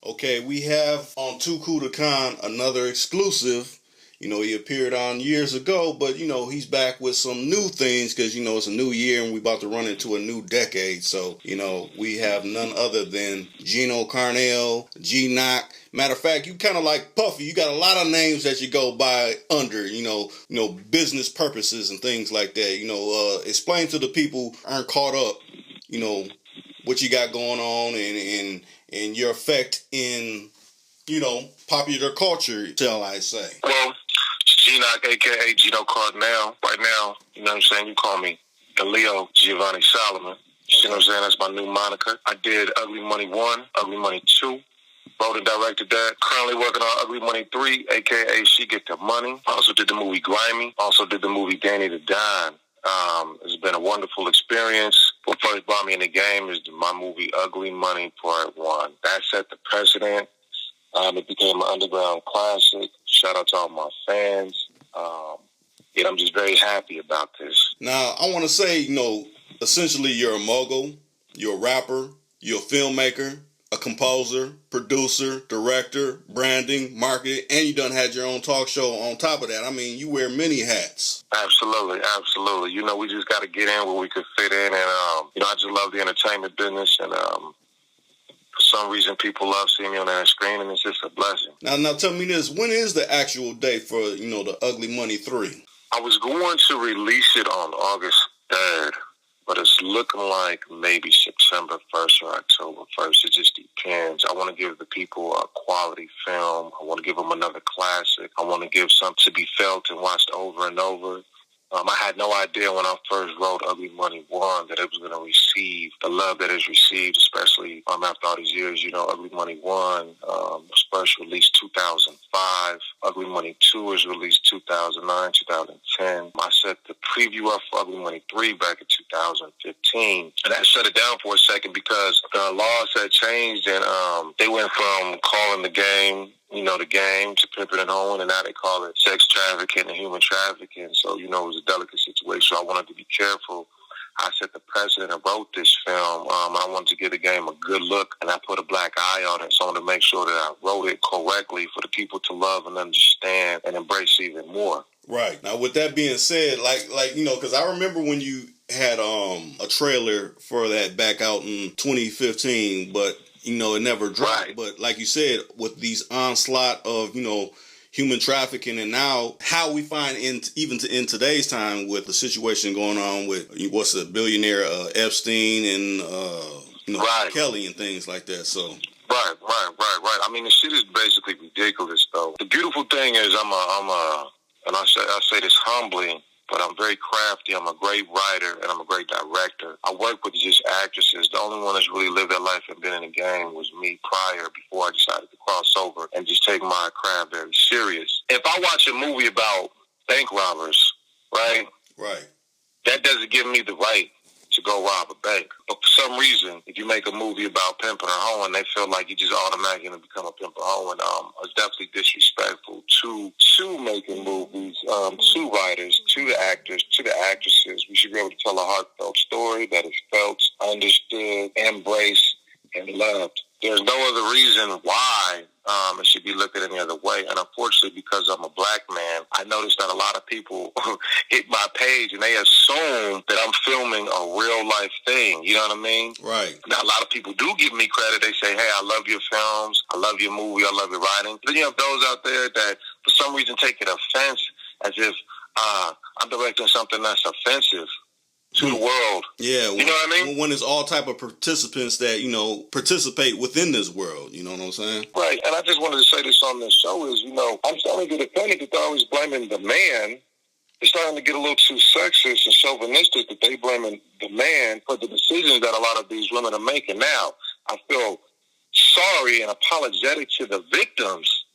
Okay, we have on Too Cool to Con another exclusive. He appeared on years ago, but he's back with some new things because it's a new year and we about to run into a new decade. So we have none other than Gino Carnell, G Knock. Matter of fact, you kind of like Puffy. You got a lot of names that you go by under, business purposes and things like that. Explain to the people who aren't caught up, what you got going on and your effect in, popular culture, shall I say. Well, G-Knock, a.k.a. Gino Cardinal. Right now, you know what I'm saying? You call me DaLeo Giovanni Solomon. You know what I'm saying? That's my new moniker. I did Ugly Money 1, Ugly Money 2. Wrote and directed that. Currently working on Ugly Money 3, a.k.a. She Get the Money. Also did the movie Grimy. Also did the movie Danny the Don. It's been a wonderful experience. What first brought me in the game is my movie Ugly Money Part 1. That set the precedent. It became an underground classic. Shout out to all my fans. I'm just very happy about this. Now, I want to say, essentially you're a mogul, you're a rapper, you're a filmmaker, a composer, producer, director, branding, marketing, and you done had your own talk show on top of that. I mean, you wear many hats. Absolutely. We just got to get in where we could fit in. And, I just love the entertainment business. And for some reason, people love seeing me on that screen, and it's just a blessing. Now tell me this. When is the actual date for, the Ugly Money 3? I was going to release it on August 3rd, but it's looking like maybe September 1st or October 1st. It just depends. I want to give the people a quality film. I want to give them another classic. I want to give something to be felt and watched over and over. I had no idea when I first wrote Ugly Money 1 that it was going to receive the love that it's received, especially after all these years. Ugly Money 1 was first released 2005. Ugly Money 2 was released 2009, 2010. I set the preview up for Ugly Money 3 back in 2015. And that shut it down for a second because the laws had changed and they went from calling the game the game to pimping and hoeing, and now they call it sex trafficking and human trafficking. So, it was a delicate situation. I wanted to be careful. I set the precedent and wrote this film. I wanted to give the game a good look, and I put a black eye on it. So I wanted to make sure that I wrote it correctly for the people to love and understand and embrace even more. Right. Now, with that being said, because I remember when you had a trailer for that back out in 2015, but it never dropped. Right. But like you said, with these onslaught of, human trafficking, and now how we find in today's time with the situation going on with what's the billionaire Epstein and right. Kelly and things like that. So right. I mean, the shit is basically ridiculous, though. The beautiful thing is, and I say this humbly, but I'm very crafty. I'm a great writer, and I'm a great director. I work with just actresses. The only one that's really lived their life and been in the game was me prior, before I decided to cross over and just take my craft very serious. If I watch a movie about bank robbers, right, that doesn't give me the right to go rob a bank. But for some reason, if you make a movie about pimping or hoeing, they feel like you just automatically going to become a pimp or hoeing. It's definitely disrespectful to making movies, to writers, to the actors, to the actresses. We should be able to tell a heartfelt story that is felt, understood, embraced, and loved. There's no other reason why it should be looked at any other way. And unfortunately, because I'm a black man, I noticed that a lot of people hit my page and they assume that I'm filming a real life thing. You know what I mean? Right. Now, a lot of people do give me credit. They say, hey, I love your films. I love your movie. I love your writing. Then you have those out there that for some reason take it offense as if I'm directing something that's offensive to the world. Yeah. You know what I mean? When there's all type of participants that, participate within this world. You know what I'm saying? Right. And I just wanted to say this on this show is, I'm starting to get offended that they're always blaming the man. It's starting to get a little too sexist and chauvinistic that they blaming the man for the decisions that a lot of these women are making now. I feel sorry and apologetic to the victims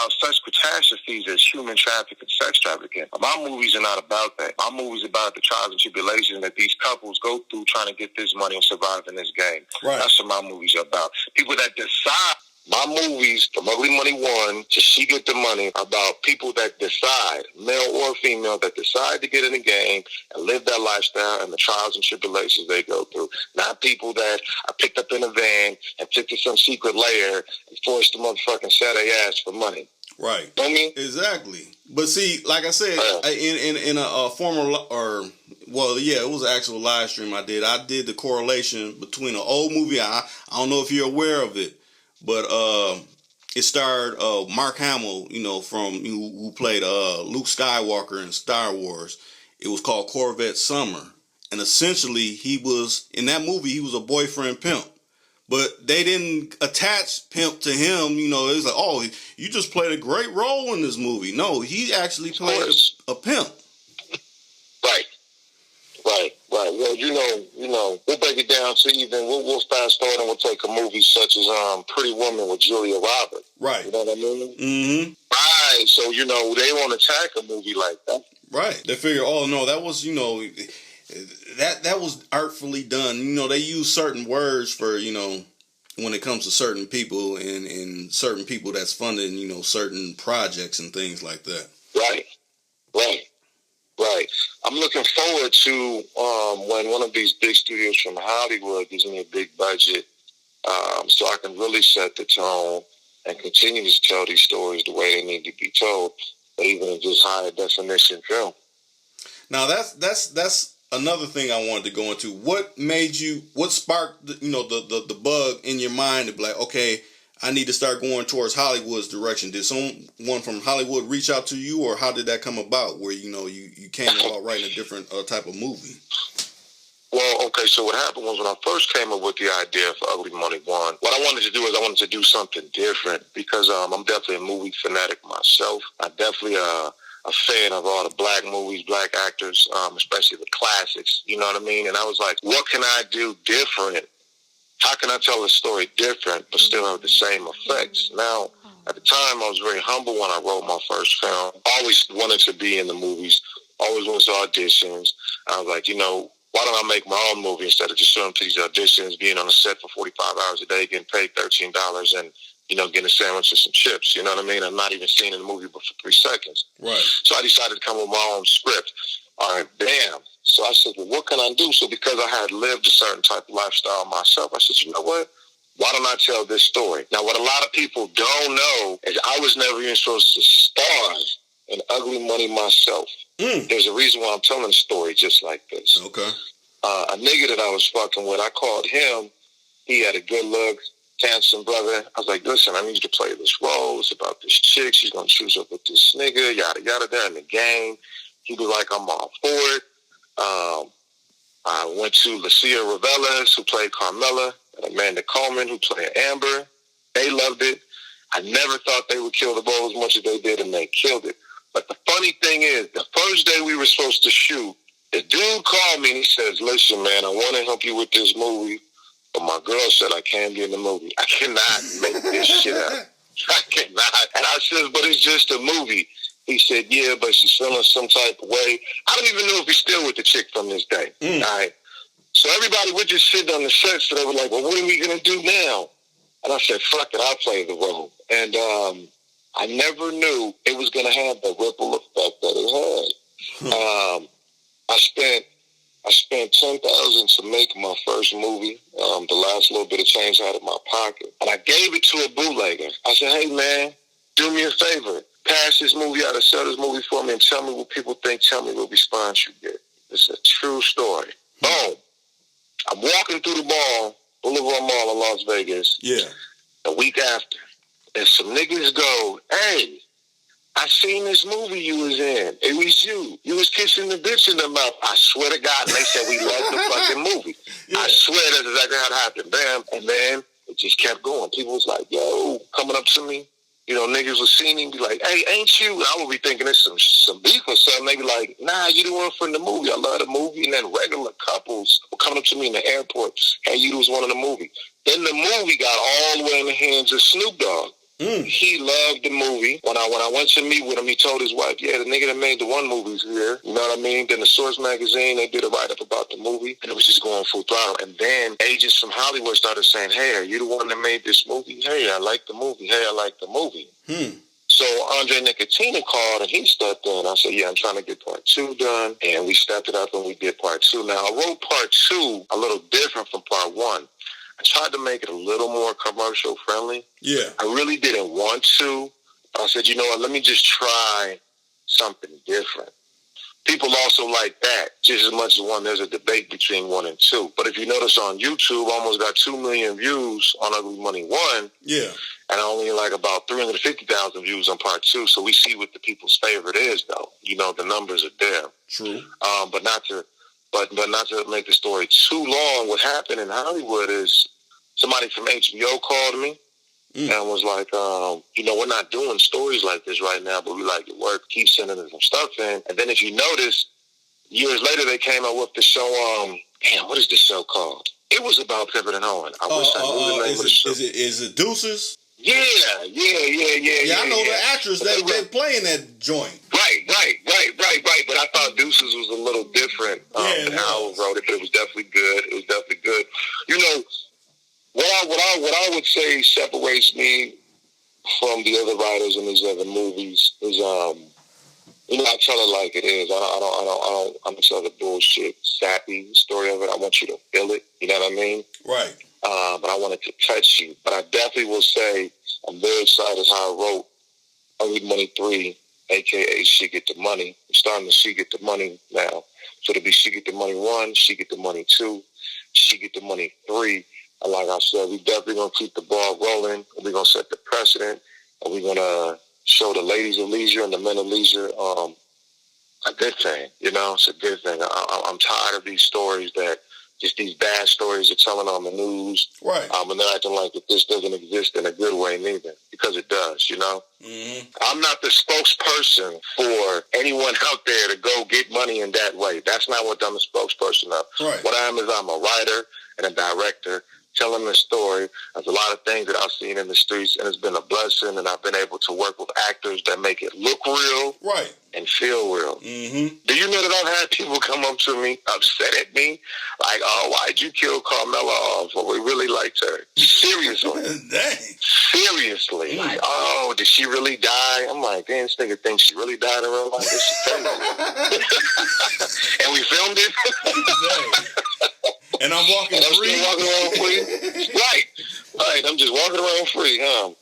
of such catastrophes as human trafficking and sex trafficking. My movies are not about that. My movies are about the trials and tribulations that these couples go through trying to get this money and survive in this game. Right. That's what my movies are about. People that decide My movies, from Ugly Money 1 to She Get the Money, are about people that decide, male or female, that decide to get in the game and live that lifestyle and the trials and tribulations they go through. Not people that are picked up in a van and took to some secret lair and forced to motherfucking sell their ass for money. Right. You know what I mean? Exactly. But see, like I said, in a former, or, well, yeah, it was an actual live stream I did. I did the correlation between an old movie. I don't know if you're aware of it, but it starred Mark Hamill, you know, from who played Luke Skywalker in Star Wars. It was called Corvette Summer. And essentially, in that movie, he was a boyfriend pimp. But they didn't attach pimp to him. You know, it was like, oh, you just played a great role in this movie. No, he actually played a pimp. Right. Well, you know, we'll break it down to even, we'll fast forward and we'll take a movie such as Pretty Woman with Julia Roberts. Right. You know what I mean? Mm-hmm. Right. So, you know, they won't attack a movie like that. Right. They figure, oh, no, that was, you know, that was artfully done. You know, they use certain words for, you know, when it comes to certain people and certain people that's funding, you know, certain projects and things like that. Right. I'm looking forward to when one of these big studios from Hollywood gives me a big budget, so I can really set the tone and continue to tell these stories the way they need to be told, but even in just higher definition film. Now that's another thing I wanted to go into. What sparked the bug in your mind to be like, okay, I need to start going towards Hollywood's direction? Did someone from Hollywood reach out to you, or how did that come about where, you know, you came about writing a different type of movie? Well, okay, so what happened was when I first came up with the idea for Ugly Money 1, what I wanted to do is I wanted to do something different because I'm definitely a movie fanatic myself. I'm definitely a fan of all the black movies, black actors, especially the classics, you know what I mean? And I was like, what can I do different? How can I tell a story different but still have the same effects? Now, at the time, I was very humble when I wrote my first film. I always wanted to be in the movies, always went to auditions. I was like, you know, why don't I make my own movie instead of just showing up to these auditions, being on a set for 45 hours a day, getting paid $13 and, you know, getting a sandwich and some chips, you know what I mean? I'm not even seen in the movie but for 3 seconds. Right. So I decided to come with my own script. All right, bam. So I said, well, what can I do? So because I had lived a certain type of lifestyle myself, I said, you know what? Why don't I tell this story? Now, what a lot of people don't know is I was never even supposed to star in Ugly Money myself. There's a reason why I'm telling the story just like this. Okay. A nigga that I was fucking with, I called him. He had a good look, handsome brother. I was like, listen, I need you to play this role. It's about this chick. She's going to choose up with this nigga, yada, yada, there in the game. He was like, I'm all for it. I went to Lucia Ravelas, who played Carmela, and Amanda Coleman, who played Amber. They loved it. I never thought they would kill the role as much as they did, and they killed it. But the funny thing is, the first day we were supposed to shoot, the dude called me and he says, listen, man, I want to help you with this movie, but my girl said I can't be in the movie. I cannot make this shit up. I cannot. And I said, but it's just a movie. He said, yeah, but she's feeling some type of way. I don't even know if he's still with the chick from this day. All right. So everybody would just sit on the set, so they were like, well, what are we going to do now? And I said, fuck it, I'll play the role. And I never knew it was going to have the ripple effect that it had. I spent $10,000 to make my first movie, the last little bit of change out of my pocket. And I gave it to a bootlegger. I said, hey, man, do me a favor. Pass this movie out or sell this movie for me and tell me what people think. Tell me what response you get. It's a true story. Boom. I'm walking through the Boulevard Mall in Las Vegas. Yeah. A week after. And some niggas go, hey, I seen this movie you was in. It was you. You was kissing the bitch in the mouth. I swear to God. And they said we loved the fucking movie. Yeah. I swear that's exactly how it happened. Bam. And then it just kept going. People was like, yo, coming up to me. You know, niggas was seeing him, be like, hey, ain't you? And I would be thinking it's some beef or something. They be like, nah, you the one from the movie. I love the movie. And then regular couples were coming up to me in the airport. Hey, you was one in the movie. Then the movie got all the way in the hands of Snoop Dogg. He loved the movie. When I went to meet with him, he told his wife, "Yeah, the nigga that made the one movie's here." You know what I mean? Then the Source magazine, they did a write up about the movie, and it was just going full throttle. And then agents from Hollywood started saying, "Hey, are you the one that made this movie? Hey, I like the movie. Hey, I like the movie." So Andre Nicotina called and he stepped in. I said, "Yeah, I'm trying to get part 2 done." And we stepped it up and we did part 2. Now, I wrote part 2 a little different from part 1. I tried to make it a little more commercial friendly. Yeah. I really didn't want to. I said, you know what, let me just try something different. People also like that just as much as one. There's a debate between 1 and 2. But if you notice on YouTube, almost got 2 million views on Ugly Money 1. Yeah. And only like about 350,000 views on part 2. So we see what the people's favorite is, though. You know, the numbers are there. True. But not to make the story too long. What happened in Hollywood is somebody from HBO called me and was like, you know, we're not doing stories like this right now, but we like your work. Keep sending us some stuff in. And then if you notice, years later they came out with the show, what is this show called? It was about Pippin and Owen. I wish I knew the name of the show. Is it Deuces? Yeah. Yeah, I know the actress that they're playing that joint. Right. But I thought Deuces was a little different than how I wrote it, but it was definitely good. You know, what I would say separates me from the other writers in these other movies is, you know, I tell it like it is. I'm not tell the bullshit, sappy story of it. I want you to feel it. You know what I mean? Right. But I want it to touch you. But I definitely will say I'm very excited how I wrote Ugly Money 3, a.k.a. She Get the Money. I'm starting to She Get the Money now. So it'll be She Get the Money 1, She Get the Money 2, She Get the Money 3. And like I said, we definitely going to keep the ball rolling. We're going to set the precedent. And we're going to show the ladies of leisure and the men of leisure a good thing. You know, it's a good thing. I'm tired of these stories that just these bad stories are telling on the news. Right. And they're acting like that this doesn't exist in a good way neither, because it does, you know? Mm-hmm. I'm not the spokesperson for anyone out there to go get money in that way. That's not what I'm a spokesperson of. Right. What I am is I'm a writer and a director telling the story. There's a lot of things that I've seen in the streets, and it's been a blessing, and I've been able to work with actors that make it look real. Right. And feel real. Mm-hmm. Do you know that I've had people come up to me, upset at me, like, "Oh, why'd you kill Carmella off? Well, we really liked her." Seriously. Dang. Seriously. Like, "Oh, did she really die?" I'm like, "Damn, this nigga thinks she really died in real life." This is crazy. And we filmed it. And I'm walking free. Still walking around free. Right. I'm just walking around free, huh?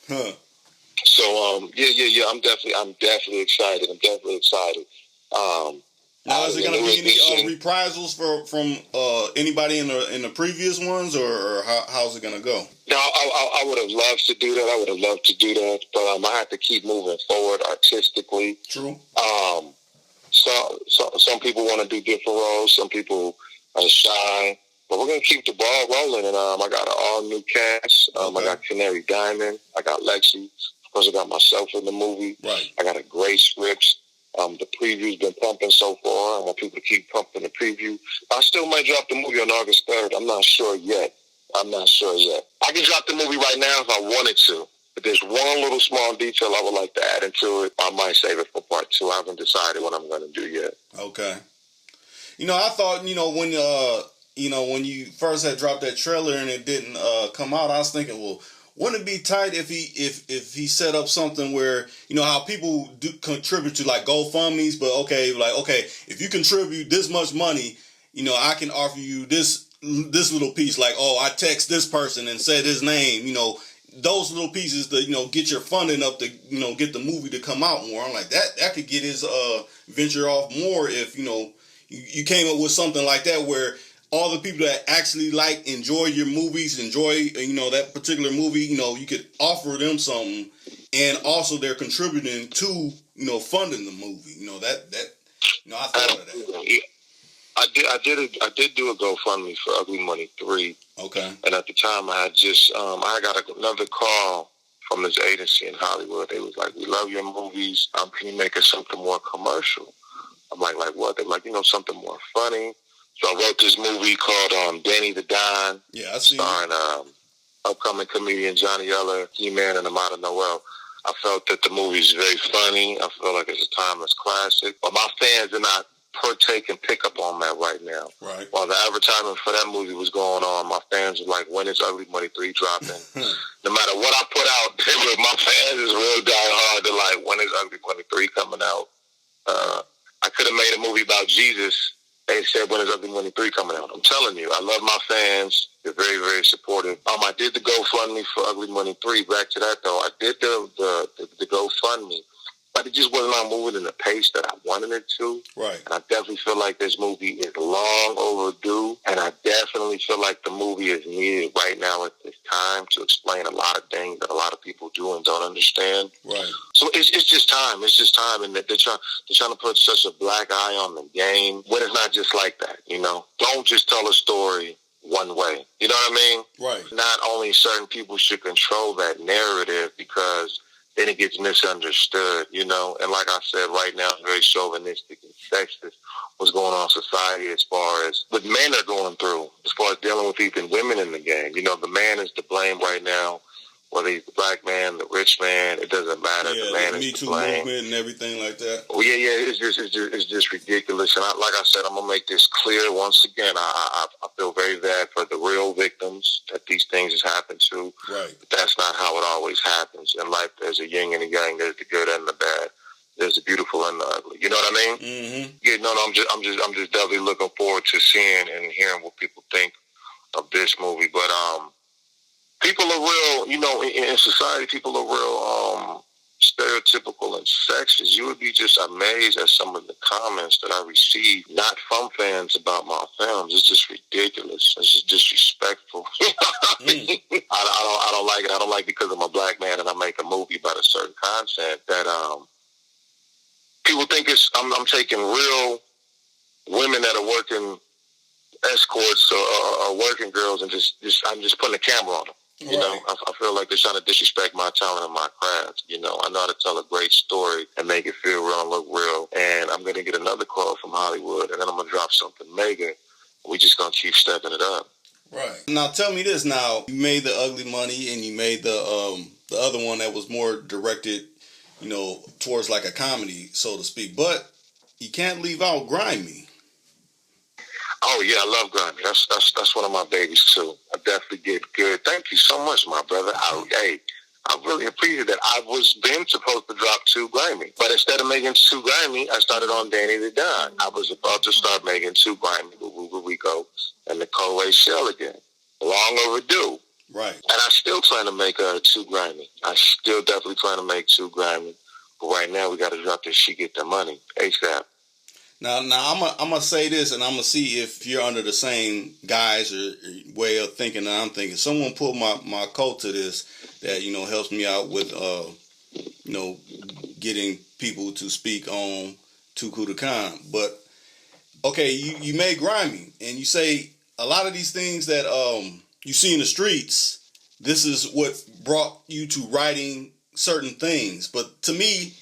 So yeah. I'm definitely excited. Now, is it going to be any reprisals from anybody in the previous ones, or how's it going to go? No, I would have loved to do that. But I have to keep moving forward artistically. True. So some people want to do different roles. Some people are shy. But we're going to keep the ball rolling. And I got an all-new cast. Okay. I got Canary Diamond. I got Lexi. Of course, I got myself in the movie. Right. I got a great script. The preview's been pumping so far. I want people to keep pumping the preview. I still might drop the movie on August 3rd. I'm not sure yet. I can drop the movie right now if I wanted to. But there's one little small detail I would like to add into it. I might save it for part 2. I haven't decided what I'm going to do yet. Okay. You know, I thought, when you first had dropped that trailer and it didn't come out, I was thinking, well, wouldn't it be tight if he set up something where, you know, how people do contribute to like GoFundMe's, but okay, if you contribute this much money, you know, I can offer you this little piece, like, oh, I text this person and said his name, you know, those little pieces to, you know, get your funding up to, you know, get the movie to come out more. I'm like, that could get his venture off more if, you know, you came up with something like that where all the people that actually enjoy your movies, enjoy, you know, that particular movie, you know, you could offer them something, and also they're contributing to, you know, funding the movie. You know, that you know, I thought of that. I did do a GoFundMe for Ugly Money 3. Okay. And at the time, I had just I got another call from this agency in Hollywood. They was like, "We love your movies. Can you make us something more commercial?" I'm like what? They're like, you know, something more funny. So I wrote this movie called Danny the Don. Yeah, I see. Starring upcoming comedian Johnny Eller, He-Man, and Amada Noel. I felt that the movie is very funny. I feel like it's a timeless classic. But my fans are not partake and pick up on that right now. Right. While the advertisement for that movie was going on, my fans were like, when is Ugly Money 3 dropping? No matter what I put out, my fans is real die hard. They're like, when is Ugly Money 3 coming out? I could have made a movie about Jesus. They said, when is Ugly Money 3 coming out? I'm telling you, I love my fans. They're very, very supportive. I did the GoFundMe for Ugly Money 3. Back to that, though. I did the GoFundMe. But it just was not moving in the pace that I wanted it to. Right. And I definitely feel like this movie is long overdue. And I definitely feel like the movie is needed right now at this time to explain a lot of things that a lot of people do and don't understand. Right. So it's just time. It's just time. And they're trying to put such a black eye on the game when it's not just like that, you know? Don't just tell a story one way. You know what I mean? Right. Not only certain people should control that narrative because then it gets misunderstood, you know. And like I said, right now it's very chauvinistic and sexist what's going on in society as far as what men are going through, as far as dealing with even women in the game. You know, the man is to blame right now, whether he's the black man, the rich man, it doesn't matter. Yeah, the man the is Me to Too blame. movement and everything like that. Well, yeah, it's just ridiculous. And like I said, I'm gonna make this clear once again. I feel very bad for the real victims that these things has happened to. Right. But that's not how it always happens in life. There's a yin and a yang. There's the good and the bad. There's the beautiful and the ugly. You know what I mean? Mm-hmm. Yeah. No. I'm just definitely looking forward to seeing and hearing what people think of this movie. But people are real. You know, in society, people are real. Stereotypical and sexist. You would be just amazed at some of the comments that I receive, not from fans about my films. It's just ridiculous. It's just disrespectful. I don't like it. I don't like because I'm a black man and I make a movie about a certain content that people think I'm taking real women that are working escorts or working girls and I'm just putting a camera on them. You right. know, I feel like they're trying to disrespect my talent and my craft. You know, I know how to tell a great story and make it feel real and look real. And I'm going to get another call from Hollywood, and then I'm going to drop something mega. We just going to keep stepping it up. Right. Now, tell me this now. You made The Ugly Money, and you made the other one that was more directed, you know, towards like a comedy, so to speak. But you can't leave out Grimy. Oh yeah, I love Grimy. That's one of my babies too. I definitely get good. Thank you so much, my brother. I really appreciate that. I was been supposed to drop 2 Grimy, but instead of making 2 Grimy, I started on Danny the Don. I was about to start making 2 Grimy with Ruben Rico and Nicole Ray Shell again. Long overdue. Right. And I still plan to make 2 Grimy. I still definitely plan to make 2 Grimy. But right now we got to drop this She Get the Money ASAP. Now I'm gonna say this, and I'm gonna see if you're under the same guise or way of thinking that I'm thinking. Someone put my code to this that, you know, helps me out with you know, getting people to speak on Too Cool to Con. But okay, you made Grimy, and you say a lot of these things that you see in the streets. This is what brought you to writing certain things. But to me,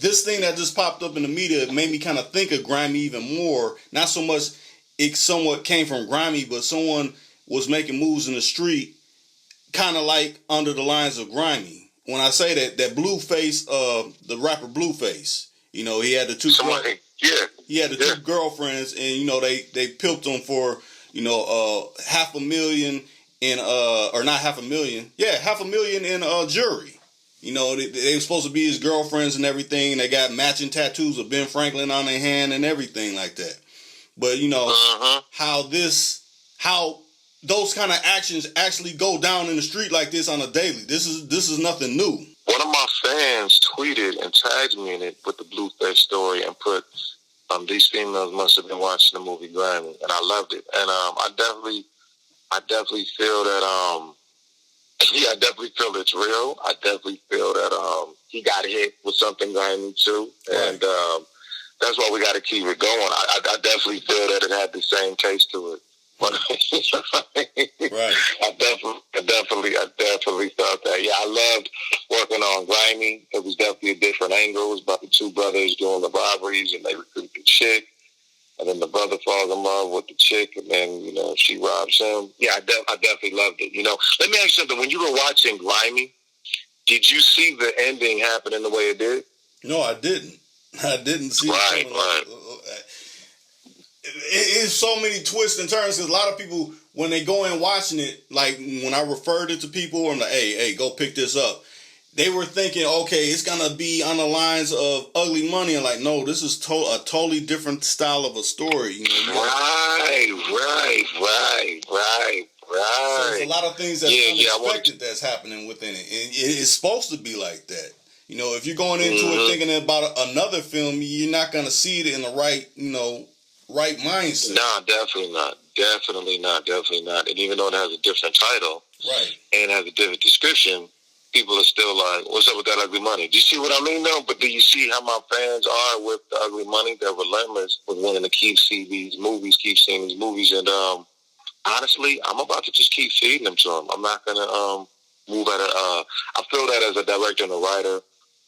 this thing that just popped up in the media made me kind of think of Grimy even more. Not so much it somewhat came from Grimy, but someone was making moves in the street kind of like under the lines of Grimy. When I say that Blueface, the rapper Blueface, you know, he had the two girlfriends, and, you know, they pilped him for, you know, $500,000 in or not $500,000, $500,000 in jury. You know, they were supposed to be his girlfriends and everything. They got matching tattoos of Ben Franklin on their hand and everything like that. But, you know, how those kind of actions actually go down in the street like this on a daily. This is nothing new. One of my fans tweeted and tagged me in it with the Blueface story and put, these females must have been watching the movie Grimy, and I loved it. And I definitely feel that I definitely feel it's real. I definitely feel that he got hit with something grimy too, right. And that's why we got to keep it going. I definitely feel that it had the same taste to it. But right. I definitely felt that. Yeah, I loved working on Grimy. It was definitely a different angle. It was about the 2 brothers doing the robberies, and they recruited the chick. and then the brother falls in love with the chick, and then, you know, she robs him. Yeah, I definitely loved it. You know, let me ask you something. When you were watching Grimy, did you see the ending happening the way it did? No, I didn't. I didn't see right, it. Right. It's so many twists and turns because a lot of people, when they go in watching it, like when I referred it to people, I'm like, hey, go pick this up. They were thinking, okay, it's gonna be on the lines of Ugly Money, and like, no, this is a totally different style of a story. You know, right. So there's a lot of things that's unexpected that's happening within it, and it's supposed to be like that. You know, if you're going into it thinking about another film, you're not gonna see it in the right, right mindset. Nah, definitely not. And even though it has a different title, right, and has a different description, people are still like, what's up with that Ugly Money? Do you see what I mean, though? But do you see how my fans are with the Ugly Money? They're relentless with wanting to keep seeing these movies. And honestly, I'm about to just keep feeding them to them. I'm not going to move at a... I feel that as a director and a writer,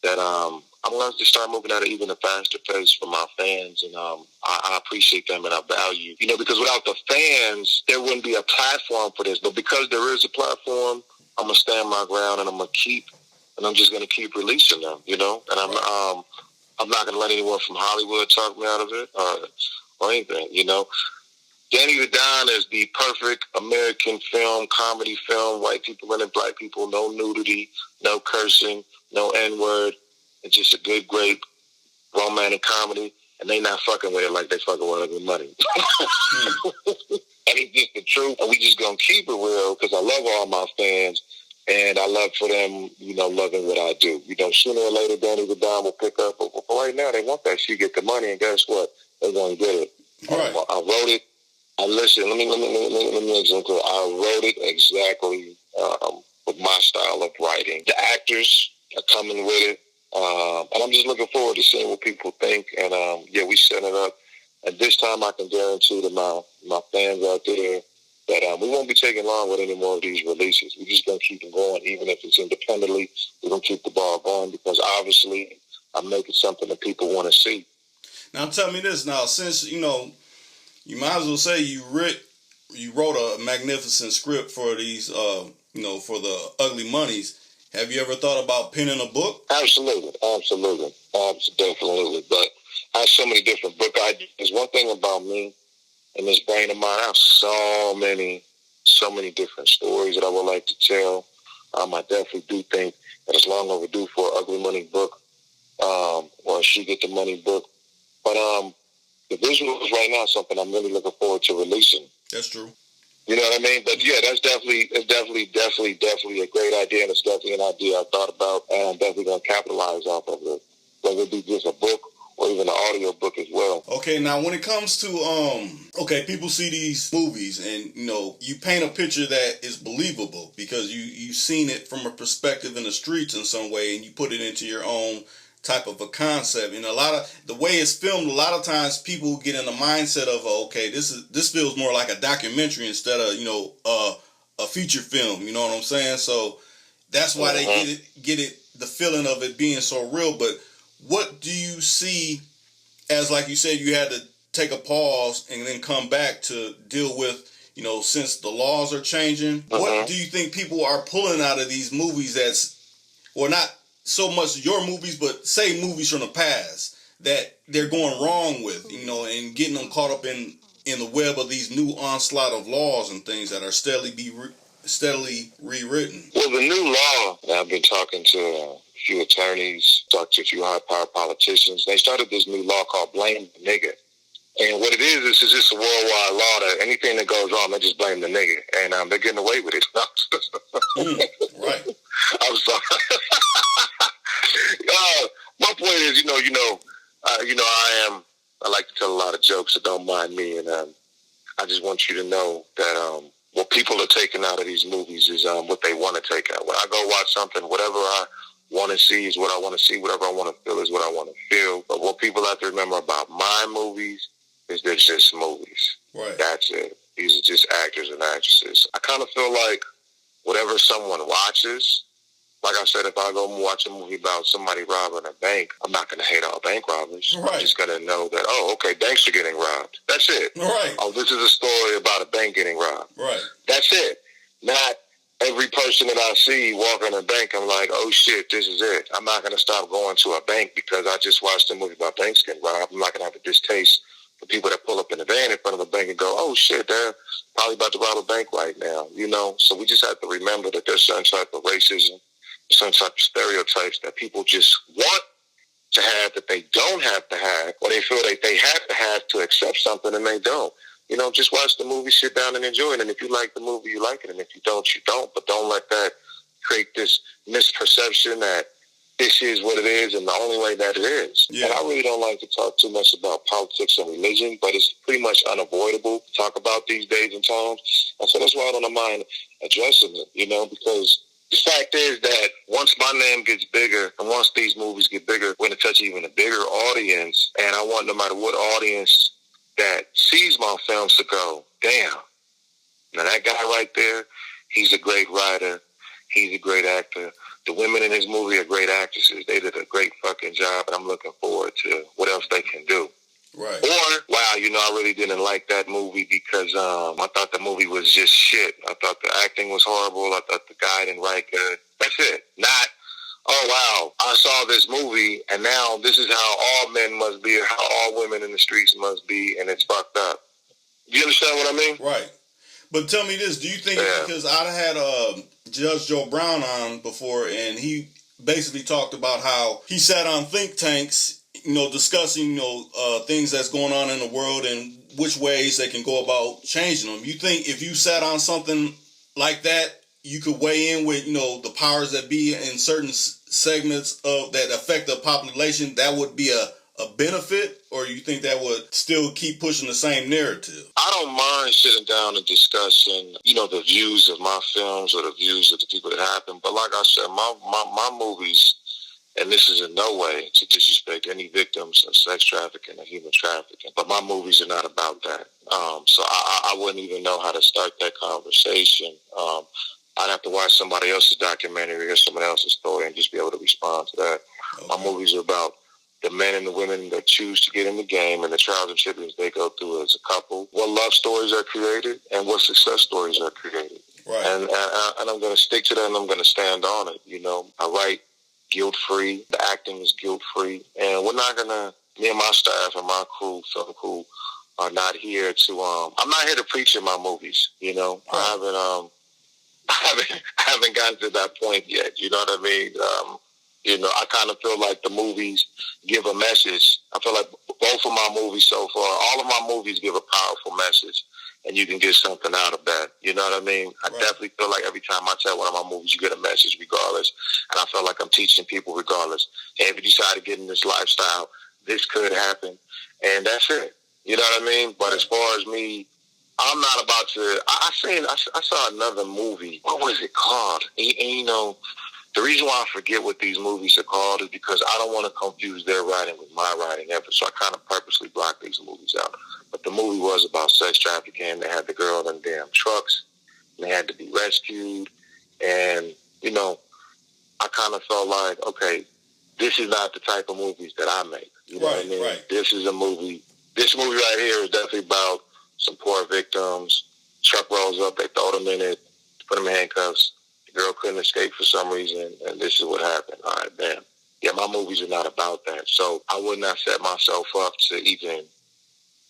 that I'm going to start moving at an even a faster pace for my fans. And I appreciate them and I value, because without the fans, there wouldn't be a platform for this. But because there is a platform, I'm going to stand my ground and I'm just going to keep releasing them, And I'm not going to let anyone from Hollywood talk me out of it or anything, Danny the Don is the perfect American film, comedy film, white people in it, black people, no nudity, no cursing, no N-word. It's just a good, great romantic comedy, and they not fucking with it like they fucking with Ugly Money. And it's just the truth, and we just gonna keep it real because I love all my fans, and I love for them, loving what I do. Sooner or later, Danny the Don will pick up, but for right now, they want that shit, get the money, and guess what? They're gonna get it. Right. I wrote it. Let me example. I wrote it exactly with my style of writing. The actors are coming with it, and I'm just looking forward to seeing what people think. And we set it up. And this time, I can guarantee to my fans out there that we won't be taking long with any more of these releases. We're just gonna keep them going, even if it's independently. We're gonna keep the ball going because obviously, I'm making something that people want to see. Now, tell me this. Now, since you might as well say you wrote a magnificent script for these, for the Ugly Monies. Have you ever thought about penning a book? Absolutely. But I have so many different book ideas. One thing about me and this brain of mine, I have so many different stories that I would like to tell. I definitely do think that it's long overdue for an Ugly Money book, or a She Get the Money book. But the visuals right now is something I'm really looking forward to releasing. That's true. You know what I mean? But yeah, it's definitely a great idea, and it's definitely an idea I thought about, and I'm definitely going to capitalize off of it, whether it be just a book or even an audio book as well. Okay, now when it comes to people see these movies, and you paint a picture that is believable because you've seen it from a perspective in the streets in some way, and you put it into your own type of a concept. A lot of the way it's filmed, a lot of times people get in the mindset of, okay, this feels more like a documentary instead of a feature film. You know what I'm saying? So that's why they get it the feeling of it being so real. But what do you see as, like you said, you had to take a pause and then come back to deal with, since the laws are changing? What do you think people are pulling out of these movies not so much your movies, but say movies from the past that they're going wrong with, and getting them caught up in the web of these new onslaught of laws and things that are steadily rewritten? Well, the new law, I've been talking to a few attorneys, talked to a few high-powered politicians. They started this new law called Blame the Nigga. And what it is just a worldwide law that anything that goes wrong, they just blame the nigga. And they're getting away with it. Right. I'm sorry. My point is, I like to tell a lot of jokes, so don't mind me. And I just want you to know that what people are taking out of these movies is what they want to take out. When I go watch something, whatever I want to see is what I want to see. Whatever I want to feel is what I want to feel. But what people have to remember about my movies is they're just movies. Right. That's it. These are just actors and actresses. I kind of feel like whatever someone watches Like I said, if I go watch a movie about somebody robbing a bank, I'm not going to hate all bank robbers. Right. I'm just going to know that, oh, okay, banks are getting robbed. That's it. Right. Oh, this is a story about a bank getting robbed. Right. That's it. Not every person that I see walking a bank, I'm like, oh shit, this is it. I'm not going to stop going to a bank because I just watched a movie about banks getting robbed. I'm not going to have a distaste for people that pull up in a van in front of a bank and go, oh shit, they're probably about to rob a bank right now. You know, so we just have to remember that there's certain type of racism, certain type of stereotypes that people just want to have that they don't have to have, or they feel that they have to accept something and they don't. You know, just watch the movie, sit down and enjoy it. And if you like the movie, you like it. And if you don't, you don't. But don't let that create this misperception that this is what it is and the only way that it is. Yeah. And I really don't like to talk too much about politics and religion, but it's pretty much unavoidable to talk about these days and times. And so that's why I don't mind addressing it, you know, because the fact is that once my name gets bigger and once these movies get bigger, we're going to touch even a bigger audience. And I want no matter what audience that sees my films to go, damn, now that guy right there, he's a great writer. He's a great actor. The women in his movie are great actresses. They did a great fucking job, and I'm looking forward to what else they can do. Right. Or, wow, you know, I really didn't like that movie because I thought the movie was just shit. I thought the acting was horrible. I thought the guy didn't write good. That's it. Not, oh, wow, I saw this movie, and now this is how all men must be or how all women in the streets must be, and it's fucked up. You understand what I mean? Right. But tell me this, do you think it's because I had Judge Joe Brown on before, and he basically talked about how he sat on think tanks, you know, discussing, you know, things that's going on in the world and which ways they can go about changing them. You think if you sat on something like that, you could weigh in with, you know, the powers that be in certain segments of that affect the population, that would be a benefit, or you think that would still keep pushing the same narrative? I don't mind sitting down and discussing, you know, the views of my films or the views of the people that happen. But like I said, my movies, and this is in no way to disrespect any victims of sex trafficking or human trafficking, but my movies are not about that. So I wouldn't even know how to start that conversation. I'd have to watch somebody else's documentary or someone else's story and just be able to respond to that. Okay. My movies are about the men and the women that choose to get in the game and the trials and tribulations they go through as a couple, what love stories are created and what success stories are created. Right. And I'm going to stick to that and I'm going to stand on it. You know, I write guilt-free. The acting is guilt-free. And we're not going to, me and my staff and my crew, film crew, are not here to, I'm not here to preach in my movies, you know. Right. I haven't gotten to that point yet. You know what I mean? You know, I kind of feel like the movies give a message. I feel like both of my movies so far, all of my movies give a powerful message, and you can get something out of that. You know what I mean? I definitely feel like every time I tell one of my movies, you get a message regardless, and I feel like I'm teaching people regardless. Hey, if you decide to get in this lifestyle, this could happen, and that's it. You know what I mean? But as far as me, I'm not about to. I saw another movie. What was it called? And you know, the reason why I forget what these movies are called is because I don't want to confuse their writing with my writing ever. So I kind of purposely block these movies out. But the movie was about sex trafficking. They had the girl in damn trucks. And they had to be rescued. And, you know, I kind of felt like, okay, this is not the type of movies that I make. You know what I mean? Right. This movie right here is definitely about some poor victims. Truck rolls up, they throw them in it, put them in handcuffs. The girl couldn't escape for some reason, and this is what happened. All right, bam. Yeah, my movies are not about that. So I would not set myself up to even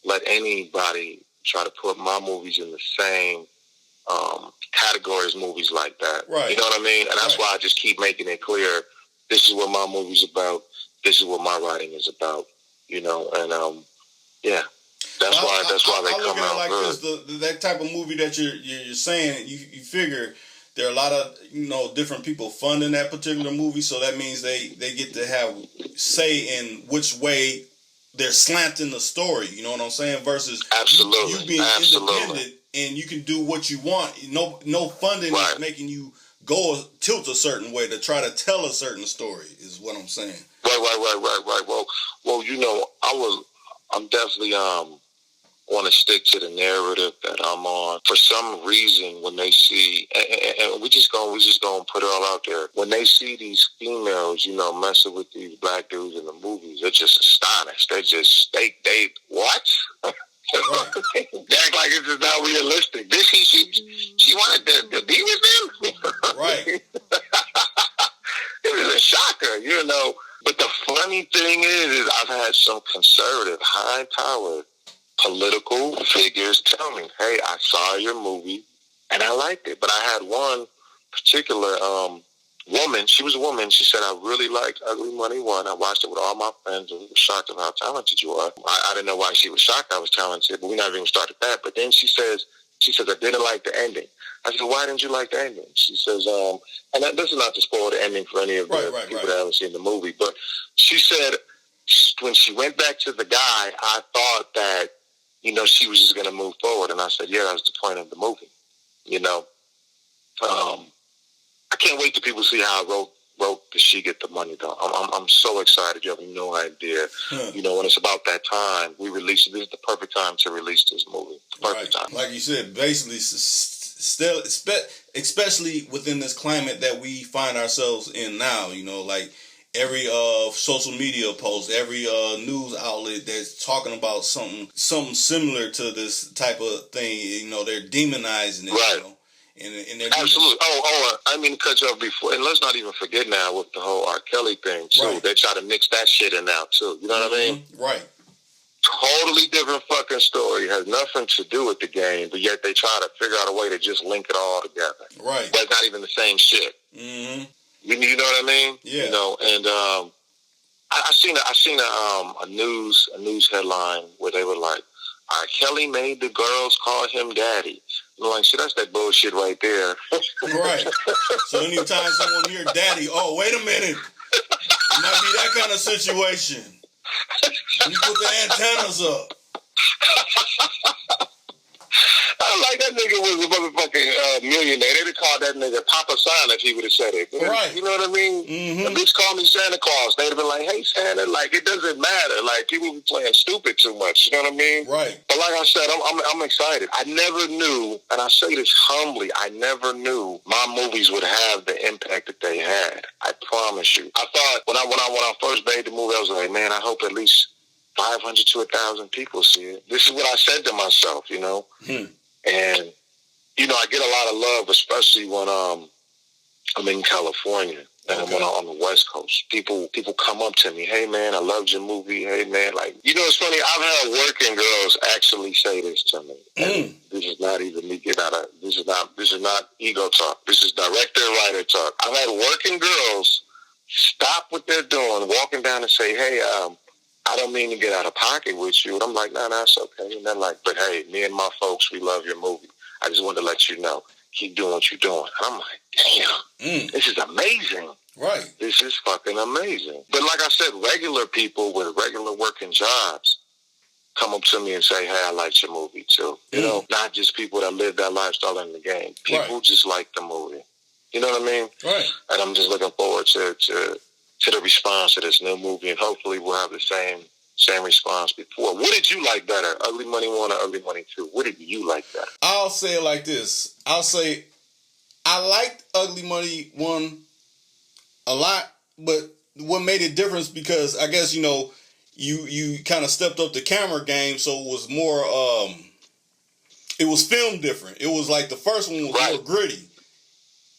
let anybody try to put my movies in the same category as movies like that. Right. You know what I mean? And that's why I just keep making it clear, this is what my movie's about. This is what my writing is about. You know, and yeah. That's why they come out like this. That type of movie that you're saying, you figure there are a lot of, you know, different people funding that particular movie, so that means they get to have say in which way they're slanting the story. You know what I'm saying? Versus you being independent and you can do what you want. No funding is making you go tilt a certain way to try to tell a certain story. Is what I'm saying. Right. Well, you know, I'm definitely want to stick to the narrative that I'm on. For some reason, when they see, and we just gonna put it all out there. When they see these females, you know, messing with these black dudes in the movies, they're just astonished. They what? Right. They act like it's just not realistic. She wanted to be with him. Right. It was a shocker, you know. But the funny thing is I've had some conservative, high-powered political figures tell me, hey, I saw your movie and I liked it. But I had one particular woman. She was a woman. She said, I really liked Ugly Money 1. I watched it with all my friends and we were shocked of how talented you are. I didn't know why she was shocked I was talented, but we never even started that. But then she says, I didn't like the ending. I said, why didn't you like the ending? She says, and this is not to spoil the ending for any of the people that haven't seen the movie, but she said when she went back to the guy, I thought that, you know, she was just going to move forward. And I said, yeah, that was the point of the movie. You know, I can't wait till people see how I wrote Did She Get the Money, though. I'm so excited. You have no idea. You know, when it's about that time, we release it. This is the perfect time to release this movie. Perfect time. Like you said, basically, still, especially within this climate that we find ourselves in now, you know, like every social media post, every news outlet that's talking about something similar to this type of thing, you know, they're demonizing it, right. You know, and they're absolutely. I mean to cut you off before, and let's not even forget now with the whole R.Kelly thing too. Right. They try to mix that shit in now too. You know what I mean? Right. Totally different fucking story. Has nothing to do with the game, but yet they try to figure out a way to just link it all together. Right. But it's not even the same shit. Mm-hmm. You know what I mean? Yeah. You know, and I seen a news headline where they were like, R. Kelly made the girls call him daddy. I'm like, shit, that's that bullshit right there. Right. So anytime someone hears daddy, oh, wait a minute. It might be that kind of situation. You put the antennas up. I like that nigga was a motherfucking millionaire. They'd have called that nigga Papa San if he would have said it. Right. You know what I mean? Mm-hmm. At least call me Santa Claus. They'd have been like, hey, Santa. Like, it doesn't matter. Like, people be playing stupid too much. You know what I mean? Right. But like I said, I'm excited. I never knew, and I say this humbly, I never knew my movies would have the impact that they had. I promise you. I thought when I first made the movie, I was like, man, I hope at least 500 to 1,000 people see it. This is what I said to myself, you know? And, you know, I get a lot of love, especially when I'm in California and when I'm on the West Coast. People come up to me, hey, man, I loved your movie. Hey, man, like, you know, it's funny. I've had working girls actually say this to me. And this is not even me this is not ego talk. This is director, writer talk. I've had working girls stop what they're doing, walking down and say, hey, I don't mean to get out of pocket with you. And I'm like, no, it's okay. And they're like, but hey, me and my folks, we love your movie. I just wanted to let you know. Keep doing what you're doing. And I'm like, damn, this is amazing. Right. This is fucking amazing. But like I said, regular people with regular working jobs come up to me and say, hey, I liked your movie too. You know, not just people that live that lifestyle in the game. People just like the movie. You know what I mean? Right. And I'm just looking forward to the response to this new movie, and hopefully we'll have the same response before. What did you like better, Ugly Money 1 or Ugly Money 2? What did you like better? I'll say it like this. I'll say I liked Ugly Money 1 a lot, but what made it different because I guess, you know, you kind of stepped up the camera game, so it was more, it was filmed different. It was like the first one was more gritty.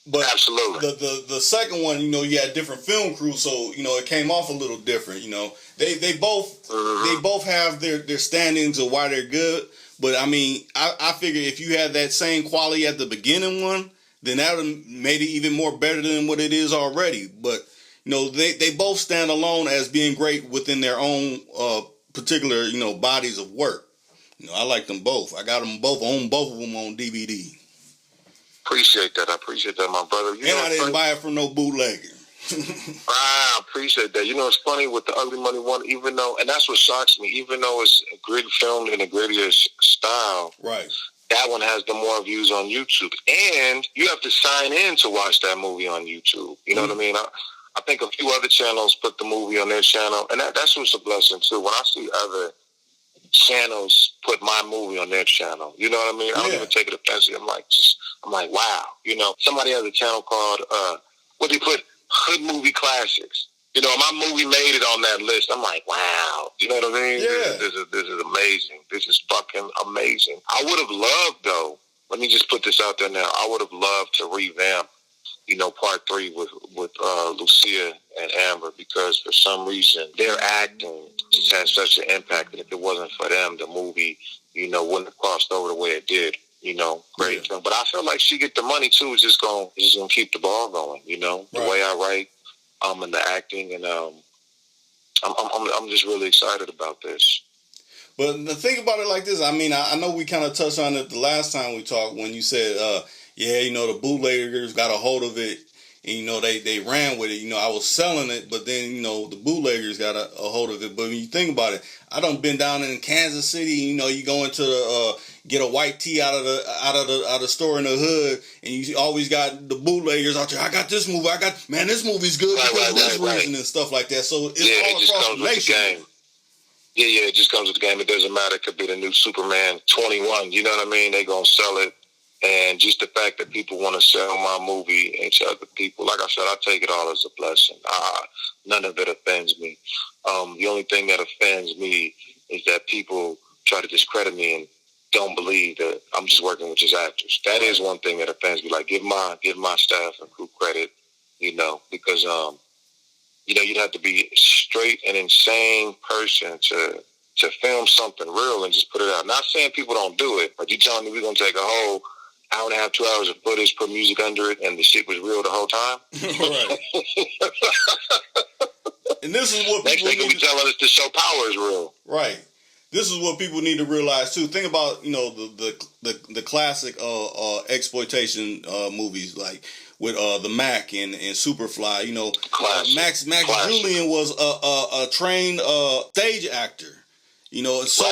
But absolutely, the second one, you know, you had different film crew, so you know it came off a little different. You know, they both have their standings of why they're good. But I mean, I figure if you had that same quality at the beginning one, then that would have made it even more better than what it is already. But you know, they both stand alone as being great within their own particular, you know, bodies of work. You know, I like them both. I got them both of them on DVD. Appreciate that. I appreciate that, my brother. You know, I didn't buy it from no bootlegger. I appreciate that. You know, it's funny with the Ugly Money 1, even though, and that's what shocks me, even though it's filmed in a grittier style, right? That one has the more views on YouTube. And you have to sign in to watch that movie on YouTube. You know what I mean? I think a few other channels put the movie on their channel, and that's what's a blessing, too. When I see other channels put my movie on their channel. You know what I mean? I don't even take it offensively. I'm like, wow. You know, somebody has a channel called what they put Hood Movie Classics. You know, my movie made it on that list. I'm like, wow. You know what I mean? Yeah. This is amazing. This is fucking amazing. I would have loved, though, let me just put this out there now. I would have loved to revamp, you know, part 3 with Lucia and Amber, because for some reason their acting just had such an impact that if it wasn't for them, the movie, you know, wouldn't have crossed over the way it did. You know, great film. But I feel like she get the money too. Is just gonna keep the ball going. You know, the way I write, and the acting, and I'm just really excited about this. But the thing about it like this, I mean, I know we kind of touched on it the last time we talked when you said, yeah, you know, the bootleggers got a hold of it, and, you know, they ran with it. You know, I was selling it, but then, you know, the bootleggers got a hold of it. But when you think about it, I done been down in Kansas City, you know, you go into the, get a white tee out of the store in the hood, and you always got the bootleggers out there. I got this movie. This movie's good because of this reason and stuff like that. So it's all across the nation. Yeah, it just comes with the game. It doesn't matter. It could be the new Superman 21. You know what I mean? They're going to sell it. And just the fact that people want to sell my movie and to other people, like I said, I take it all as a blessing. None of it offends me. The only thing that offends me is that people try to discredit me and don't believe that I'm just working with just actors. That is one thing that offends me. Like, give my staff and crew credit, you know, because you know, you'd have to be straight and insane person to film something real and just put it out. Not saying people don't do it, but you telling me we're going to take a whole hour and a half, 2 hours of footage, put music under it, and the shit was real the whole time? Right. And this is what next thing will be telling us the show power is real. Right. This is what people need to realize too. Think about, you know, the classic exploitation movies like with the Mac and Superfly. You know, Max Julian was a trained stage actor. You know, so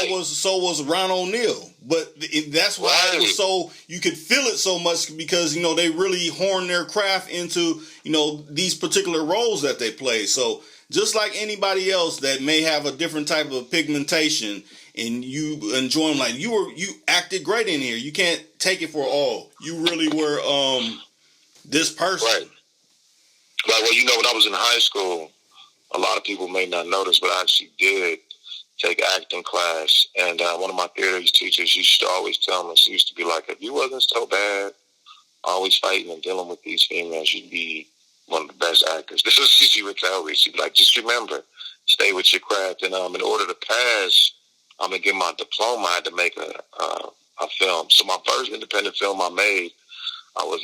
was Ron O'Neal. But that's why it was so, you could feel it so much, because, you know, they really honed their craft into, you know, these particular roles that they play. So just like anybody else that may have a different type of pigmentation and you enjoy them, like you acted great in here. You can't take it for all. You really were this person. Right. Like, well, you know, when I was in high school, a lot of people may not notice, but I actually did take acting class. And one of my theater teachers used to always tell me, she used to be like, if you wasn't so bad, always fighting and dealing with these females, you'd be one of the best actors. This is what she would tell me. She'd be like, just remember, stay with your craft. And in order to pass, I'm going to get my diploma, I had to make a film. So my first independent film I made, I was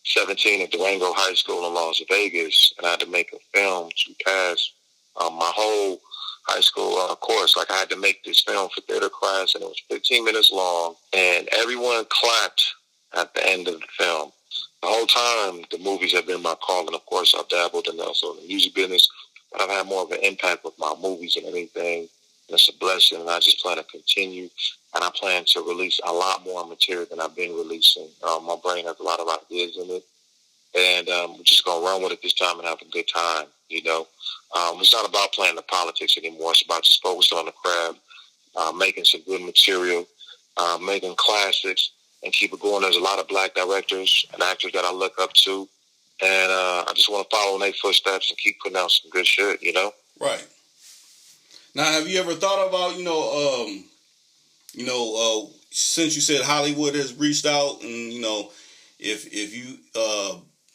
17 at Durango High School in Las Vegas, and I had to make a film to pass my whole high school course. Like, I had to make this film for theater class, and it was 15 minutes long, and everyone clapped at the end of the film. The whole time, the movies have been my calling. Of course, I've dabbled in also the music business, but I've had more of an impact with my movies and anything. And it's a blessing, and I just plan to continue. And I plan to release a lot more material than I've been releasing. My brain has a lot of ideas in it, and we're just going to run with it this time and have a good time, you know. It's not about playing the politics anymore. It's about just focusing on the craft, making some good material, making classics, and keep it going. There's a lot of black directors and actors that I look up to, and I just want to follow in their footsteps and keep putting out some good shit, you know? Right. Now, have you ever thought about, since you said Hollywood has reached out, and, you know, if you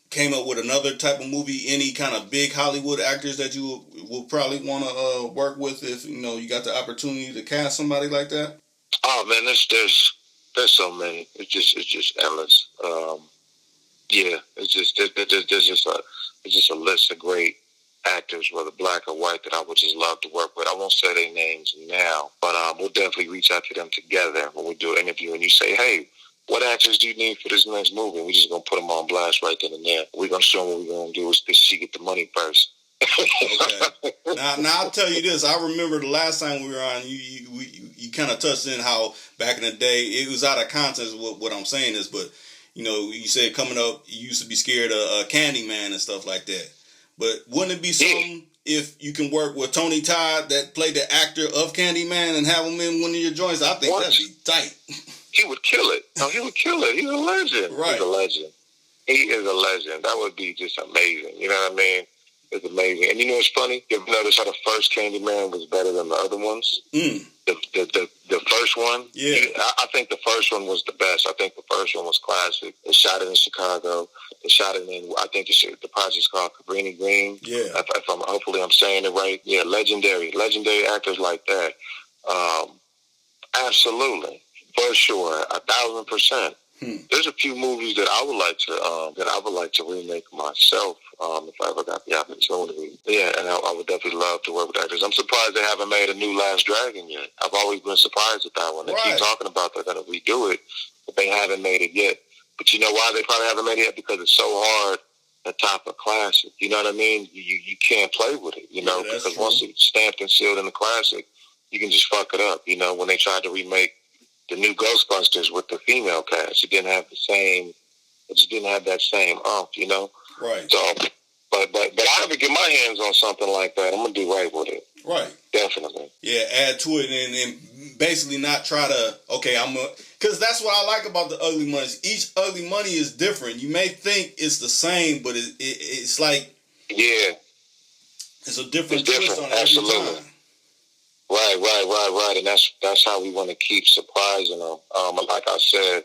came up with another type of movie, any kind of big Hollywood actors that you will probably want to work with, if, you know, you got the opportunity to cast somebody like that? Oh man, there's so many. It's just endless. Yeah, there's just a list of great actors, whether black or white, that I would just love to work with. I won't say their names now, but we'll definitely reach out to them together when we do an interview. And you say, hey, what actors do you need for this next movie? We're just going to put them on blast right then and there. We're going to show them what we're going to do is she get the money first. Okay. Now I'll tell you this. I remember the last time we were on, you kind of touched in how back in the day, it was out of context what I'm saying is, but, you know, you said coming up, you used to be scared of Candyman and stuff like that. But wouldn't it be something if you can work with Tony Todd that played the actor of Candyman and have him in one of your joints, I think that'd be tight. He would kill it. No, he would kill it. He's a legend. Right. He's a legend. He is a legend. That would be just amazing. You know what I mean? It's amazing. And you know what's funny? You've noticed how the first Candyman was better than the other ones? The first one? Yeah. I think the first one was the best. I think the first one was classic. They shot it in Chicago. They shot it in, I think the project's called Cabrini Green. Yeah. Hopefully I'm saying it right. Yeah, legendary actors like that. Absolutely. For sure. 1,000%. There's a few movies that I would like to remake myself if I ever got the opportunity. Yeah, and I would definitely love to work with actors. I'm surprised they haven't made a new Last Dragon yet. I've always been surprised at that one. They keep talking about they're going to redo it, but they haven't made it yet. But you know why they probably haven't made it yet? Because it's so hard to top a classic. You know what I mean? You can't play with it, you know, because once it's stamped and sealed in the classic, you can just fuck it up. You know, when they tried to remake the new Ghostbusters with the female cast, it didn't have the same. It just didn't have that same you know. Right. So, but I ever get my hands on something like that, I'm gonna do right with it. Right. Definitely. Yeah, add to it and basically not try to because that's what I like about the Ugly Monies. Each Ugly Money is different. You may think it's the same, but it's like it's a different twist on it every time. Right, and that's how we want to keep surprising them. Like I said,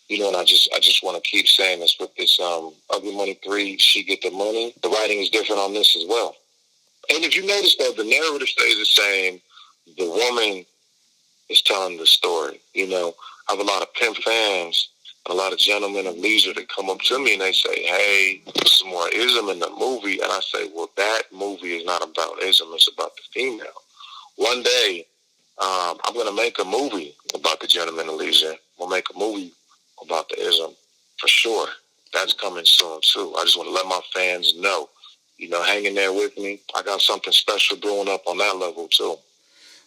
you know, and I just want to keep saying this with this Ugly Money 3, She Get the Money. The writing is different on this as well. And if you notice though, the narrative stays the same. The woman is telling the story. You know, I have a lot of pimp fans and a lot of gentlemen of leisure that come up to me and they say, "Hey, there's some more ism in the movie," and I say, "Well, that movie is not about ism; it's about the female." One day, I'm going to make a movie about the gentleman of leisure. We'll make a movie about the ism for sure. That's coming soon too. I just want to let my fans know, you know, hang in there with me. I got something special brewing up on that level too.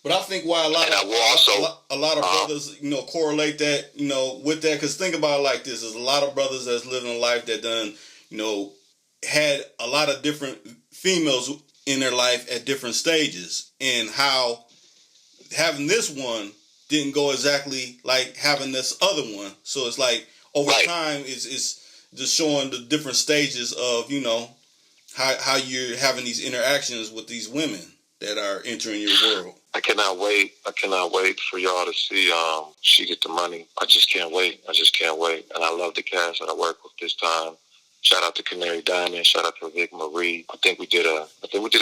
But I think why a lot of brothers, you know, correlate that, you know, with that, because think about it like this: there's a lot of brothers that's living a life that done, you know, had a lot of different females in their life at different stages, and how having this one didn't go exactly like having this other one. So it's like over time, it's just showing the different stages of, you know, how you're having these interactions with these women that are entering your world. I cannot wait for y'all to see She Get the Money. I just can't wait. And I love the cast that I work with this time. Shout out to Canary Diamond. Shout out to Vic Marie. I think we did a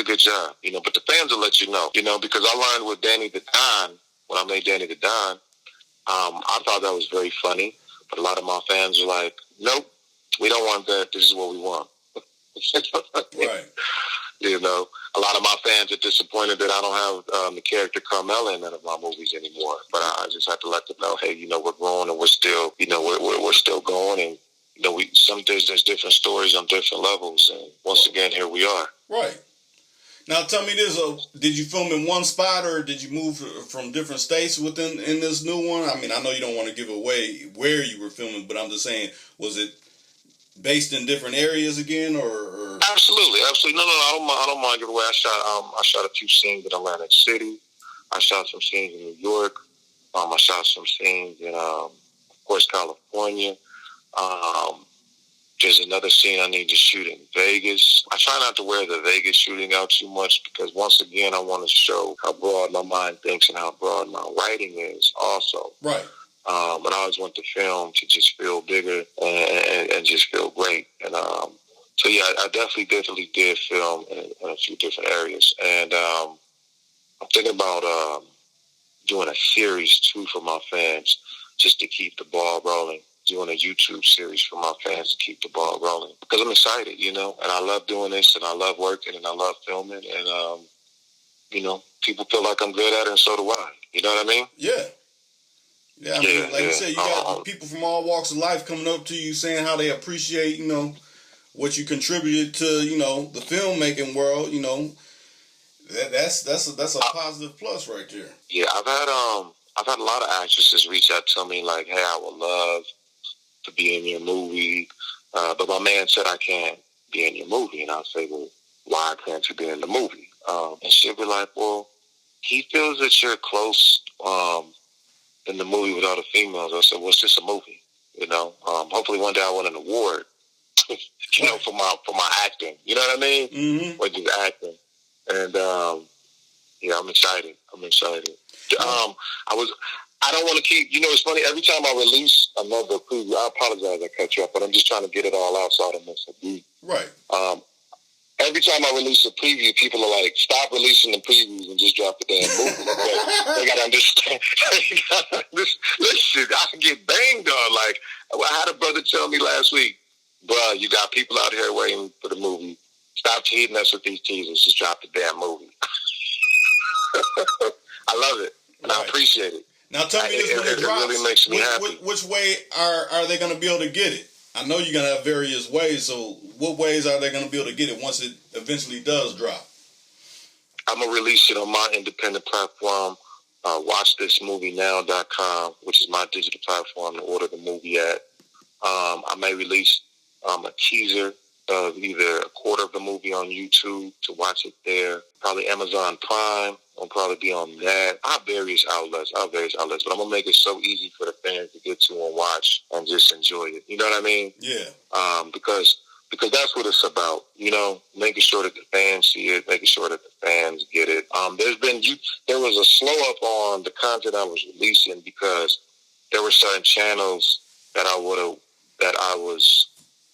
good job, you know. But the fans will let you know, you know, because I learned with Danny the Don when I made Danny the Don. I thought that was very funny, but a lot of my fans are like, "Nope, we don't want that. This is what we want." Right. You know, a lot of my fans are disappointed that I don't have the character Carmela in none of my movies anymore. But I just have to let them know, hey, you know, we're growing and we're still, you know, we're still going, and you know, there's different stories on different levels, and once again, here we are. Right. Now, tell me this: did you film in one spot, or did you move from different states in this new one? I mean, I know you don't want to give away where you were filming, but I'm just saying, was it based in different areas again, or? Absolutely. No, I don't mind giving away. I shot a few scenes in Atlantic City. I shot some scenes in New York. I shot some scenes in, of course, California. There's another scene I need to shoot in Vegas. I try not to wear the Vegas shooting out too much because, once again, I want to show how broad my mind thinks and how broad my writing is also. Right. And I always want the film to just feel bigger and just feel great. And so, yeah, I definitely did film in a few different areas. And I'm thinking about doing a series, too, for my fans, just to keep the ball rolling. Doing a YouTube series for my fans to keep the ball rolling. Because I'm excited, you know, and I love doing this, and I love working, and I love filming. And, you know, people feel like I'm good at it, and so do I. You know what I mean? Yeah. Yeah, I mean, like you said, you got people from all walks of life coming up to you saying how they appreciate, you know, what you contributed to, you know, the filmmaking world. You know, that's a positive plus right there. Yeah, I've had a lot of actresses reach out to me like, "Hey, I would love to be in your movie, but my man said I can't be in your movie." And I'll say, "Well, why can't you be in the movie? And she'll be like, well, he feels that you're close in the movie with all the females. I said, well, it's just a movie, you know. Hopefully one day I win an award, you know, for my acting. You know what I mean? Mm-hmm. Or just acting. And yeah, I'm excited. I don't want to keep, you know, it's funny, every time I release another preview, I apologize I cut you up, but I'm just trying to get it all out so I don't miss a beat. Right. Every time I release a preview, people are like, stop releasing the previews and just drop the damn movie. But they got to understand. Listen, I get banged on. Like, I had a brother tell me last week, bro, you got people out here waiting for the movie. Stop teasing us with these teasers. Just drop the damn movie. I love it, and I appreciate it. Now tell me this when it drops. It really makes me happy. Which way are they going to be able to get it? I know you're going to have various ways, so what ways are they going to be able to get it once it eventually does drop? I'm going to release it on my independent platform, watchthismovienow.com, which is my digital platform to order the movie at. I may release a teaser of either a quarter of the movie on YouTube to watch it there. Probably Amazon Prime will probably be on that. I have various outlets, but I'm going to make it so easy for the fans to get to and watch and just enjoy it. You know what I mean? Yeah. Because that's what it's about, you know, making sure that the fans see it, making sure that the fans get it. There was a slow up on the content I was releasing because there were certain channels that I was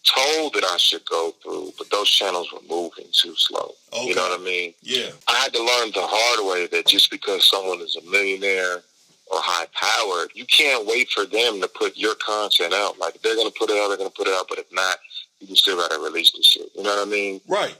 told that I should go through, but those channels were moving too slow. Okay. You know what I mean? Yeah. I had to learn the hard way that just because someone is a millionaire or high powered, you can't wait for them to put your content out. Like, if they're going to put it out, they're going to put it out, but if not, you can still got to release the shit. You know what I mean? Right.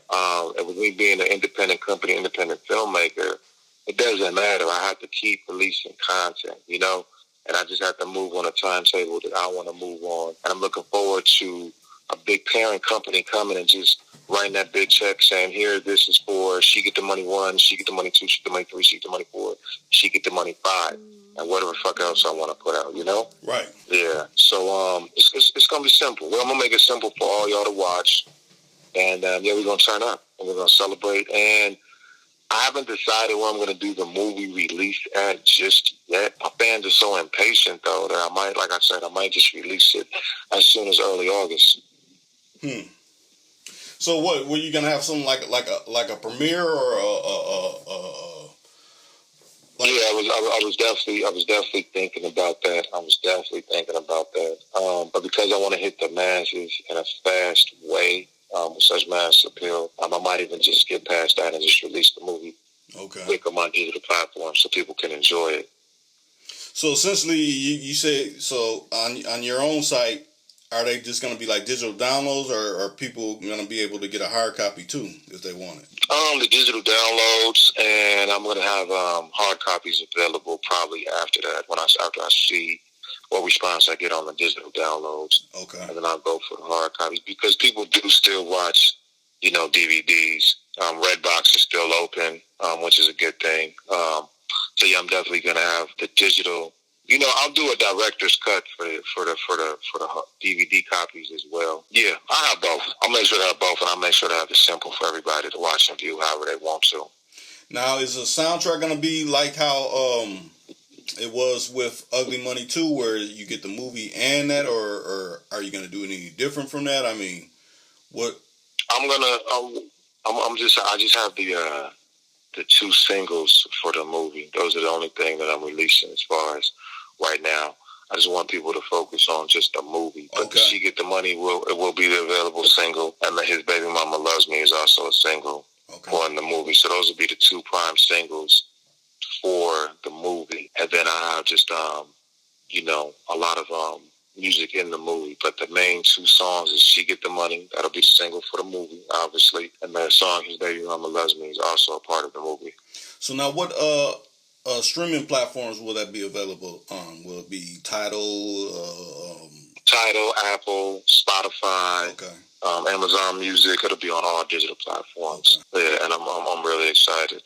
And with me being an independent company, independent filmmaker, it doesn't matter. I have to keep releasing content, you know? And I just have to move on a timetable that I want to move on. And I'm looking forward to a big parent company coming and just writing that big check saying, here, this is for, she get the money 1, she get the money 2, she get the money 3, she get the money 4, she get the money 5, and whatever the fuck else I want to put out, you know? Right. Yeah. So it's going to be simple. Well, I'm going to make it simple for all y'all to watch. And, yeah, we're going to turn up, and we're going to celebrate. And I haven't decided where I'm going to do the movie release at just yet. My fans are so impatient, though, that I might, like I said, I might just release it as soon as early August. So what? Were you gonna have something like a premiere or yeah, I was definitely thinking about that. But because I want to hit the masses in a fast way, with such mass appeal, I might even just skip past that and just release the movie. Okay. Quick on my digital platform so people can enjoy it. So essentially, you say so on your own site. Are they just going to be like digital downloads, or are people going to be able to get a hard copy too if they want it? The digital downloads, and I'm going to have hard copies available probably after that. After I see what response I get on the digital downloads, okay, and then I'll go for the hard copies because people do still watch, you know, DVDs. Redbox is still open, which is a good thing. So yeah, I'm definitely going to have the digital. You know, I'll do a director's cut for the DVD copies as well. Yeah, I have both. I'll make sure to have both, and I'll make sure to have it simple for everybody to watch and view however they want to. Now, is the soundtrack going to be like how it was with Ugly Money 2, where you get the movie and that, or are you going to do any different from that? I mean, what? I just have the 2 singles for the movie. Those are the only thing that I'm releasing as far as right now. I just want people to focus on just the movie. But okay. She Get the Money it will be the available single, and His Baby Mama Loves Me is also a single on the movie. So those will be the 2 prime singles for the movie. And then I have just you know, a lot of music in the movie. But the main 2 songs is She Get the Money. That'll be the single for the movie, obviously. And the song His Baby Mama Loves Me is also a part of the movie. So now what streaming platforms will that be available on? Will it be Tidal? Tidal, Apple, Spotify, Amazon Music. It'll be on all digital platforms. Okay. Yeah, and I'm really excited.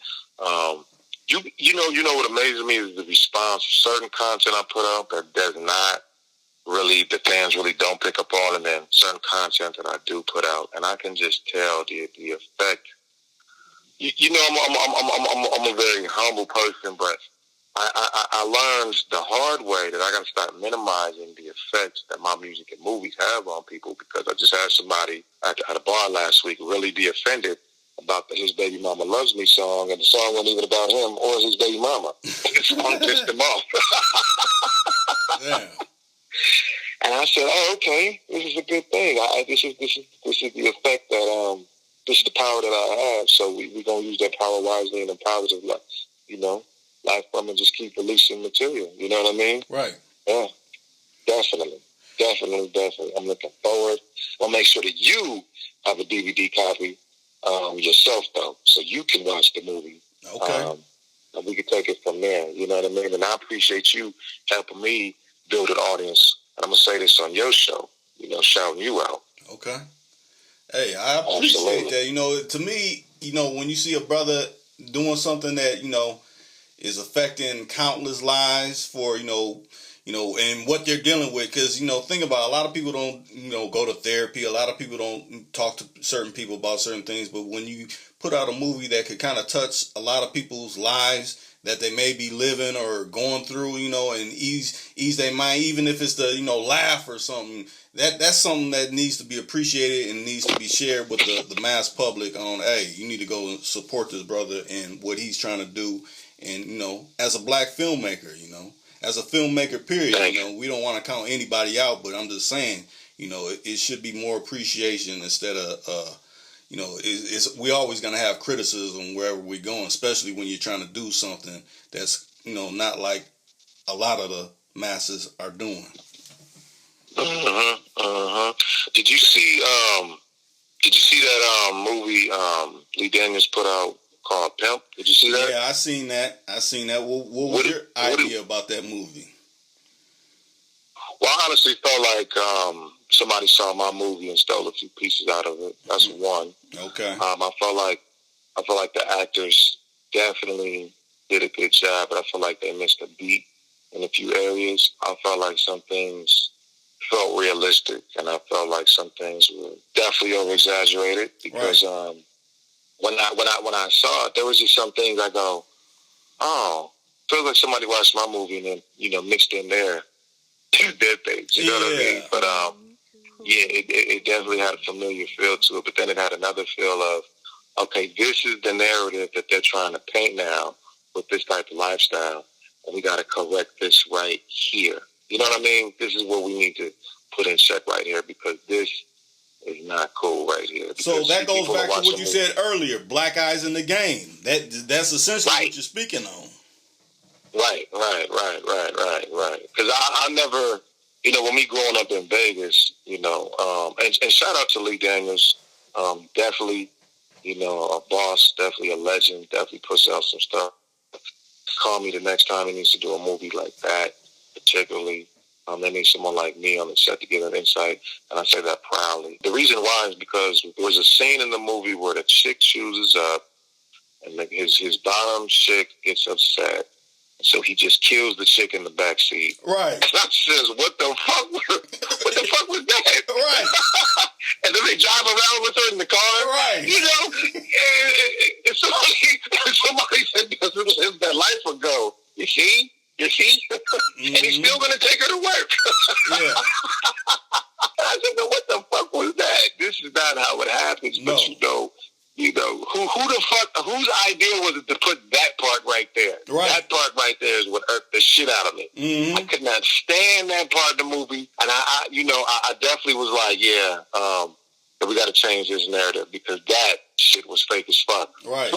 You know what amazes me is the response. Certain content I put out that does not really, the fans really don't pick up on, and then certain content that I do put out, and I can just tell the effect you know, I'm a very humble person, but I learned the hard way that I got to start minimizing the effects that my music and movies have on people, because I just had somebody at a bar last week really be offended about his Baby Mama Loves Me song, and the song wasn't even about him or his baby mama. The song pissed him off. Yeah. And I said, "Oh, okay, this is a good thing. This is the effect that this is the power that I have. So we're gonna use that power wisely and in positive life, life from, and just keep releasing material. You know what I mean? Right. Yeah, definitely. I'm looking forward. I'll make sure that you have a DVD copy yourself, though, so you can watch the movie. Okay. And we can take it from there. You know what I mean? And I appreciate you helping me build an audience. And I'm gonna say this on your show. Shouting you out. Okay. Hey, I appreciate Absolutely. that. To me, when you see a brother doing something that, is affecting countless lives for, and what they're dealing with. Because, think about it, a lot of people don't, go to therapy. A lot of people don't talk to certain people about certain things. But when you put out a movie that could kind of touch a lot of people's lives that they may be living or going through, and ease their mind, even if it's the, laugh or something, that's something that needs to be appreciated and needs to be shared with the mass public on, hey, you need to go and support this brother and what he's trying to do. And, as a black filmmaker, as a filmmaker, period, we don't want to count anybody out, but I'm just saying, it should be more appreciation instead of, we always going to have criticism wherever we're going, especially when you're trying to do something that's, not like a lot of the masses are doing. Did you see that movie Lee Daniels put out called Pimp? Did you see that? Yeah, I seen that. What was your idea about that movie? Well, I honestly felt like somebody saw my movie and stole a few pieces out of it. That's one. Okay. I felt like the actors definitely did a good job, but I feel like they missed a beat in a few areas. I felt like some things felt realistic, and I felt like some things were definitely over exaggerated, because when I saw it, there was just some things I go, oh, feels like somebody watched my movie and then mixed in their things. You know what I mean? But it definitely had a familiar feel to it. But then it had another feel of, okay, this is the narrative that they're trying to paint now with this type of lifestyle, and we got to correct this right here. You know what I mean? This is what we need to put in check right here, because this is not cool right here. So that goes back to what you said earlier, black eyes in the game. That's essentially what you're speaking on. Right. Because I never, when me growing up in Vegas, and shout out to Lee Daniels, definitely, a boss, definitely a legend, definitely puts out some stuff. Call me the next time he needs to do a movie like that, particularly. They need someone like me on the set to give an insight, and I say that proudly. The reason why is because there was a scene in the movie where the chick chooses up, and his bottom chick gets upset, so he just kills the chick in the back seat. Right. And I says, what the fuck was that? Right. And then they drive around with her in the car. Right. If somebody said this that life ago, you see? Mm-hmm. And he's still going to take her to work. Yeah. I said, no, what the fuck was that? This is not how it happens. No. But who the fuck, whose idea was it to put that part right there? Right. That part right there is what irked the shit out of me. Mm-hmm. I could not stand that part of the movie. And I definitely was like, we got to change this narrative, because that shit was fake as fuck. Right.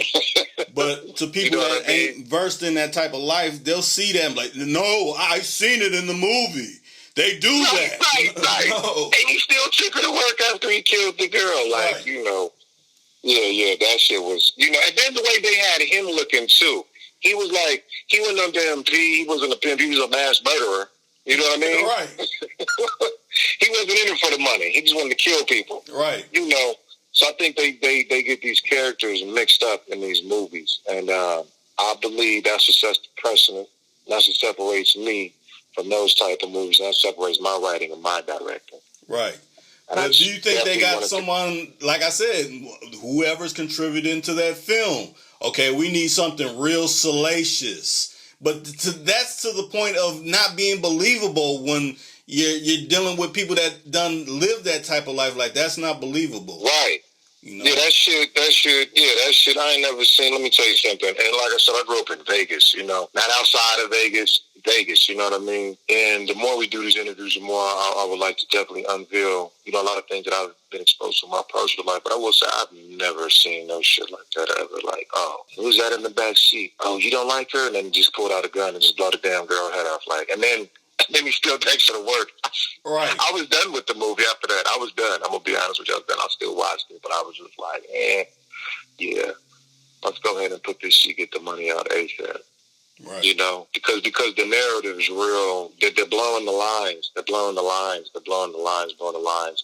But to people that ain't versed in that type of life, they'll see them like, no, I seen it in the movie. They do that. Right. No. And he still took her to work after he killed the girl. Like, Yeah, that shit was, and then the way they had him looking too. He was like, he wasn't no damn P, he wasn't a pimp, he was a mass murderer. You know what I mean? Right. He wasn't in it for the money. He just wanted to kill people. Right. So I think they get these characters mixed up in these movies. And I believe that's what sets the precedent. That's what separates me from those type of movies. That separates my writing and my directing. Right. And But do you think they got someone, like I said, whoever's contributing to that film? Okay, we need something real salacious. But that's to the point of not being believable when you're dealing with people that done live that type of life. Like, that's not believable. Right. You know? Yeah, that shit, I ain't never seen. Let me tell you something. And like I said, I grew up in Vegas, you know, not outside of Vegas, you know what I mean? And the more we do these interviews, the more I would like to definitely unveil, you know, a lot of things that I've been exposed to in my personal life. But I will say I've never seen no shit like that ever. Like, oh, who's that in the back seat? Oh, you don't like her? And then just pulled out a gun and just blow the damn girl head off. Like, and then he still takes her to work. Right. I was done with the movie after that. I was done. I'm going to be honest with you. I still watched it, but I was just like, yeah, let's go ahead and put this shit, get the money out ASAP. Right. You know, because the narrative is real. They're blowing the lines.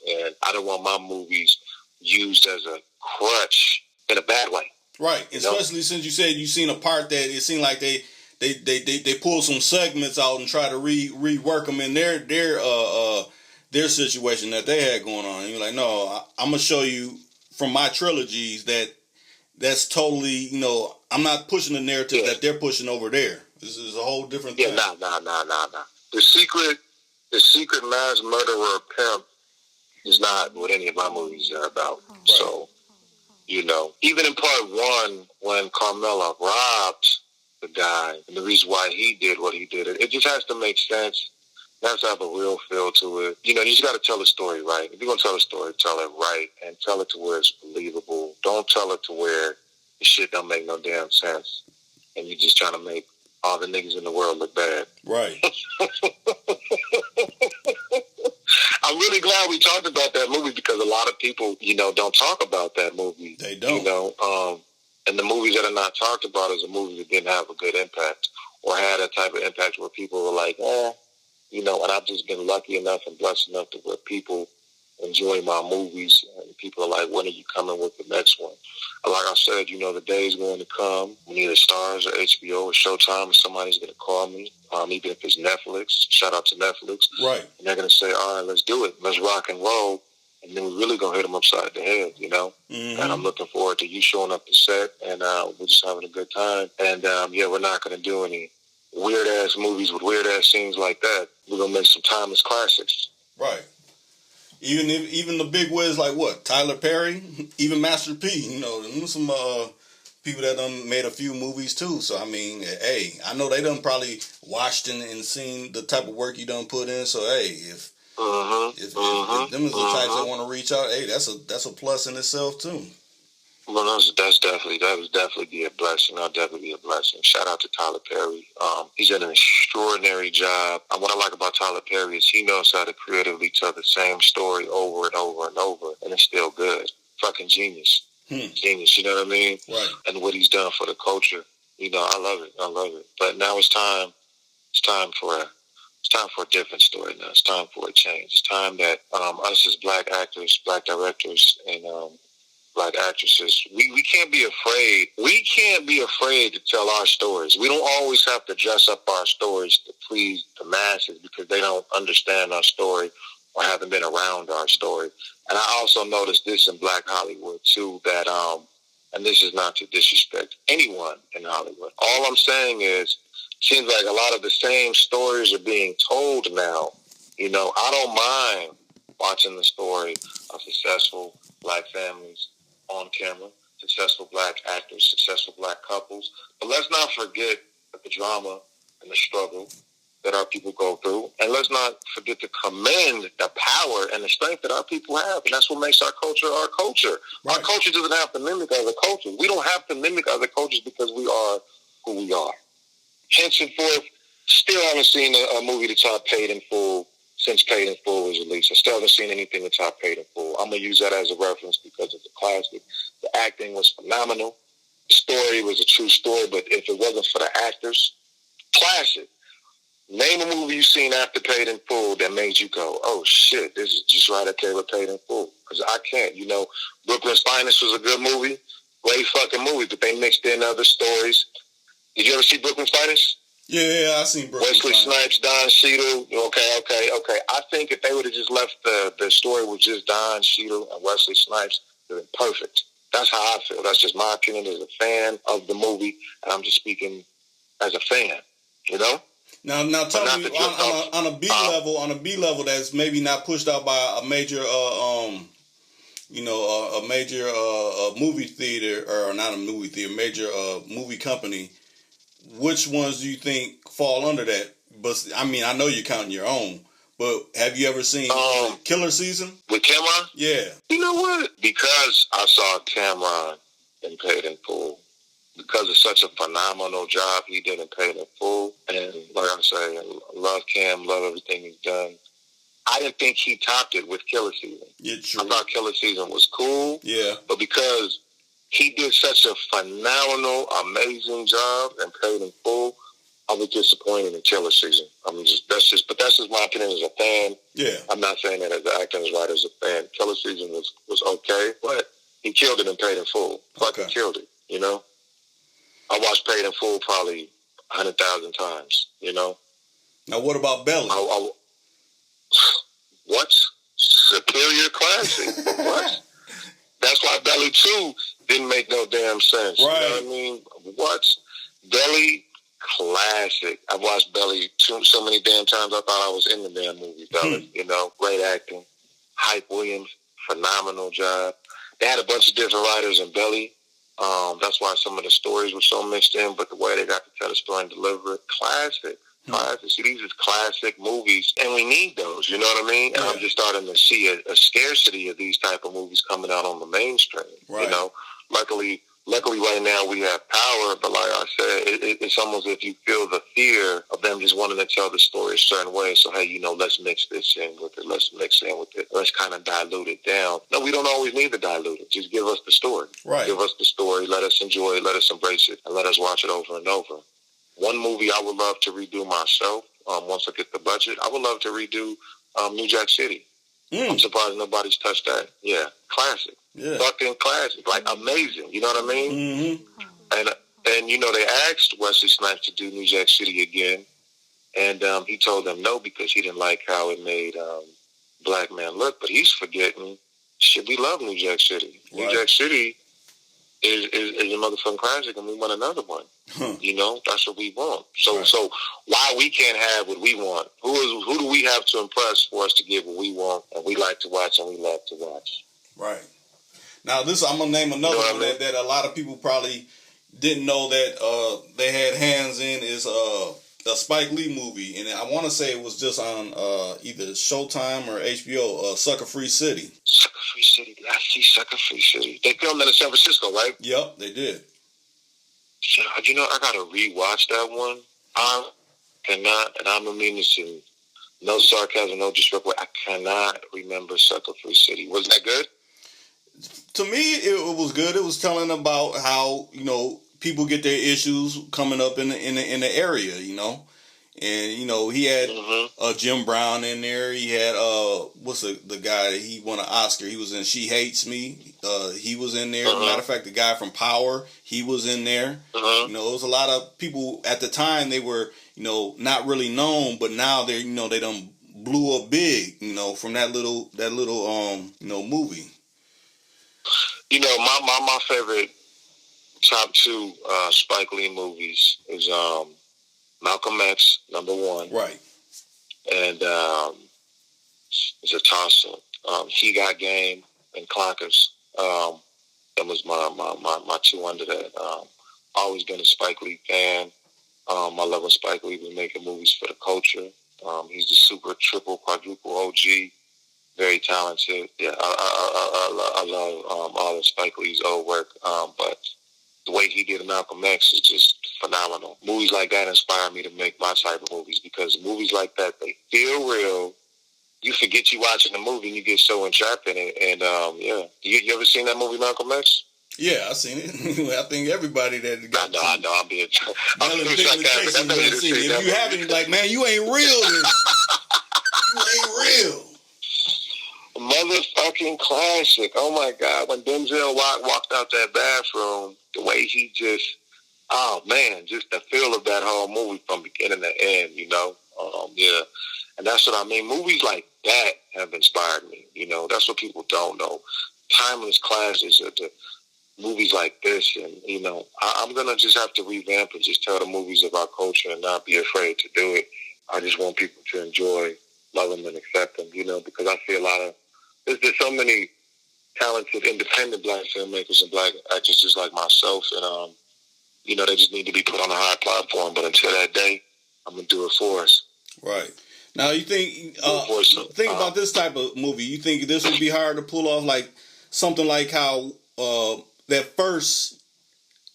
And I don't want my movies used as a crutch in a bad way. Right. Especially since you said you seen a part that it seemed like they pull some segments out and try to rework them in their situation that they had going on. And you're like, no, I'm gonna show you from my trilogies that's totally, you know, I'm not pushing the narrative that they're pushing over there. This is a whole different thing. Nah. The secret mass murderer pimp is not what any of my movies are about. Right. So, you know, even in part one, when Carmela robbed the guy, and the reason why he did what he did, it just has to make sense. It has to have a real feel to it. You know, you just got to tell the story right. If you're going to tell a story, tell it right, and tell it to where it's believable. Don't tell it to where the shit don't make no damn sense, and you're just trying to make all the niggas in the world look bad. Right. I'm really glad we talked about that movie because a lot of people, you know, don't talk about that movie. They don't. You know, and the movies that are not talked about is a movie that didn't have a good impact or had a type of impact where people were like, you know, and I've just been lucky enough and blessed enough to where people enjoy my movies and people are like, when are you coming with the next one? And like I said, you know, the day is going to come when either Stars or HBO or Showtime or somebody's going to call me, even if it's Netflix, shout out to Netflix. Right. And they're going to say, all right, let's do it. Let's rock and roll. And then we're really going to hit them upside the head, you know? Mm-hmm. And I'm looking forward to you showing up to set, and we're just having a good time. And, we're not going to do any weird-ass movies with weird-ass scenes like that. We're going to make some timeless classics. Right. Even the big wigs like what? Tyler Perry? Even Master P, you know, some people that done made a few movies too. So, I mean, hey, I know they done probably watched and seen the type of work you done put in. So, hey, if them is the types that want to reach out, hey, that's a plus in itself too. Well, that would definitely be a blessing. That'll definitely be a blessing. Shout out to Tyler Perry. He's done an extraordinary job. And what I like about Tyler Perry is he knows how to creatively tell the same story over and over and over, and it's still good. Fucking genius. Genius, you know what I mean? Right. And what he's done for the culture. You know, I love it. But now it's time for a different story now. It's time for a change. It's time that us as black actors, black directors, and black actresses, we can't be afraid. We can't be afraid to tell our stories. We don't always have to dress up our stories to please the masses because they don't understand our story or haven't been around our story. And I also noticed this in Black Hollywood too, that and this is not to disrespect anyone in Hollywood. All I'm saying is, seems like a lot of the same stories are being told now. You know, I don't mind watching the story of successful black families on camera, successful black actors, successful black couples. But let's not forget the drama and the struggle that our people go through. And let's not forget to commend the power and the strength that our people have. And that's what makes our culture our culture. Right. Our culture doesn't have to mimic other cultures. We don't have to mimic other cultures because we are who we are. Henceforth, still haven't seen a movie that's top Paid in Full since Paid in Full was released. I still haven't seen anything that's top Paid in Full. I'm going to use that as a reference because it's a classic. The acting was phenomenal. The story was a true story, but if it wasn't for the actors, classic. Name a movie you've seen after Paid in Full that made you go, oh shit, this is just right up there with Paid in Full. Because I can't. You know, Brooklyn's Finest was a good movie. Great fucking movie, but they mixed in other stories. Did you ever see Brooklyn's Finest? Yeah, I seen Brooklyn Wesley Snipes, Don Cheadle. Okay. I think if they would have just left the story with just Don Cheadle and Wesley Snipes, it would have been perfect. That's how I feel. That's just my opinion as a fan of the movie, and I'm just speaking as a fan. You know. Now tell me on a B level that's maybe not pushed out by a major a major movie theater, or not a movie theater, major movie company. Which ones do you think fall under that? But I mean, I know you're counting your own, but have you ever seen Killer Season with Cameron? Yeah. You know what? Because I saw Cameron in Paid in Full, because it's such a phenomenal job he did in Paid in Full, and like I say, love Cam, love everything he's done. I didn't think he topped it with Killer Season. Yeah, true. I thought Killer Season was cool. Yeah. But because he did such a phenomenal, amazing job and Paid in Full, I was disappointed in Killer Season. That's just my opinion as a fan. Yeah. I'm not saying that as an actor, as right as a fan. Killer Season was okay, but he killed it in Paid in Full. Fucking killed it, you know? I watched Paid in Full probably 100,000 times, you know? Now what about Belly? What? Superior Classic. What? That's why Belly 2 didn't make no damn sense. Right. You know what I mean? What? Belly, classic. I've watched Belly so many damn times I thought I was in the damn movie, Belly. You know, great acting. Hype Williams, phenomenal job. They had a bunch of different writers in Belly. That's why some of the stories were so mixed in, but the way they got to tell the story and deliver it, classic. See, these are classic movies, and we need those, you know what I mean? And I'm just starting to see a scarcity of these type of movies coming out on the mainstream, you know? Luckily right now we have power, but like I said, it's almost if you feel the fear of them just wanting to tell the story a certain way. So, hey, you know, let's mix this in with it. Let's mix in with it. Let's kind of dilute it down. No, we don't always need to dilute it. Just give us the story. Right. Give us the story. Let us enjoy it. Let us embrace it. And let us watch it over and over. One movie I would love to redo myself, once I get the budget, I would love to redo New Jack City. I'm surprised nobody's touched that. Yeah, classic. Yeah. Fucking classic. Like, amazing. You know what I mean? Mm-hmm. And you know, they asked Wesley Snipes to do New Jack City again, and he told them no because he didn't like how it made Black Man look. But he's forgetting, shit, we love New Jack City. Right. New Jack City is a motherfucking classic, and we want another one. You know, that's what we want. So why we can't have what we want? Who do we have to impress for us to get what we want and we like to watch and we love to watch? Right. Now, I'm gonna name another one that a lot of people probably didn't know that they had hands in is a Spike Lee movie, and I want to say it was just on either Showtime or HBO. Sucker Free City. Sucker Free City. I see Sucker Free City. They filmed that in San Francisco, right? Yep, they did. You know, I gotta rewatch that one. I cannot, and I'm meaning this in no sarcasm, no disrespect. I cannot remember Sucker Free City. Was that good? To me, it was good. It was telling about how, you know, people get their issues coming up in the area, you know. And, you know, he had Jim Brown in there. He had, what's the guy that he won an Oscar? He was in She Hates Me. He was in there. Matter of fact, the guy from Power, he was in there. You know, it was a lot of people at the time, they were, you know, not really known, but now they're, you know, they done blew up big, you know, from that little you know, movie. You know, my favorite top two Spike Lee movies is Malcolm X, #1. Right. And it's a toss-up. He Got Game and Clockers. That was my two under that. Always been a Spike Lee fan. I love when Spike Lee was making movies for the culture. He's the super, triple, quadruple OG. Very talented. Yeah, I love all of Spike Lee's old work. But the way he did Malcolm X is just phenomenal. Movies like that inspire me to make my type of movies because movies like that, they feel real. You forget you watching the movie and you get so entrapped in it. And, yeah. You ever seen that movie, Malcolm X? Yeah, I've seen it. I think everybody that got I know. I'm being... If you haven't, like, man, you ain't real. You ain't real. Motherfucking classic. Oh, my God. When Denzel walked out that bathroom, the way he just... oh man, just the feel of that whole movie from beginning to end, you know. Yeah, and that's what I mean. Movies like that have inspired me. You know, that's what people don't know. Timeless classics are the movies like this, and you know, I'm gonna just have to revamp and just tell the movies of our culture and not be afraid to do it. I just want people to enjoy, love them, and accept them. You know, because I see a lot of there's so many talented independent black filmmakers and black actors just like myself, and you know, they just need to be put on a high platform. But until that day, I'm gonna do it for us. Right. Now, you think about this type of movie. You think this would be hard to pull off, like something like how that first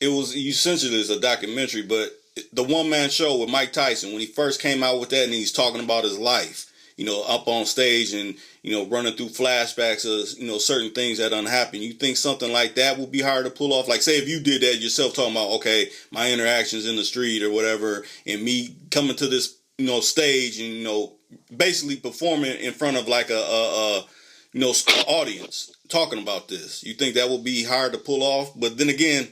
it was essentially as a documentary, but the one man show with Mike Tyson when he first came out with that, and he's talking about his life, you know, up on stage and you know running through flashbacks of you know certain things that unhappened. You think something like that would be hard to pull off? Like, say if you did that yourself, talking about okay, my interactions in the street or whatever, and me coming to this you know stage and you know basically performing in front of like a you know audience talking about this. You think that would be hard to pull off? But then again,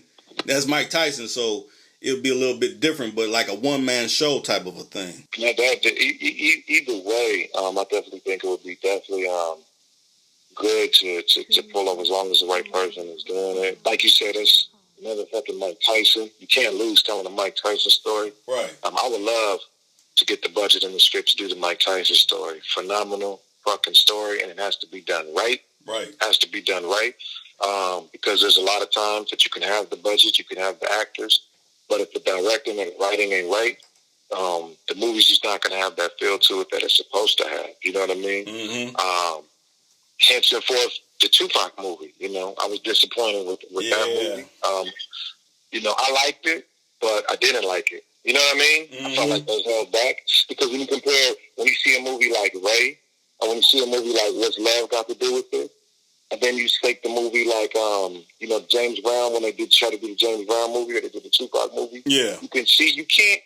that's Mike Tyson, so it would be a little bit different, but like a one-man show type of a thing. Yeah, either way, I definitely think it would be definitely good to pull off as long as the right person is doing it. Like you said, it's motherfucking Mike Tyson. You can't lose telling a Mike Tyson story. Right. I would love to get the budget and the script to do the Mike Tyson story. Phenomenal fucking story, and it has to be done right. Right. It has to be done right. Because there's a lot of times that you can have the budget, you can have the actors, but if the directing and writing ain't right, the movie's just not going to have that feel to it that it's supposed to have. You know what I mean? Mm-hmm. Hence and forth, the Tupac movie. You know, I was disappointed with that movie. You know, I liked it, but I didn't like it. You know what I mean? Mm-hmm. I felt like those held back because when you see a movie like Ray, or when you see a movie like What's Love Got to Do with It, and then you take the movie like, you know, James Brown, when they did try to do the James Brown movie or they did the Tupac movie. Yeah. You can see you can't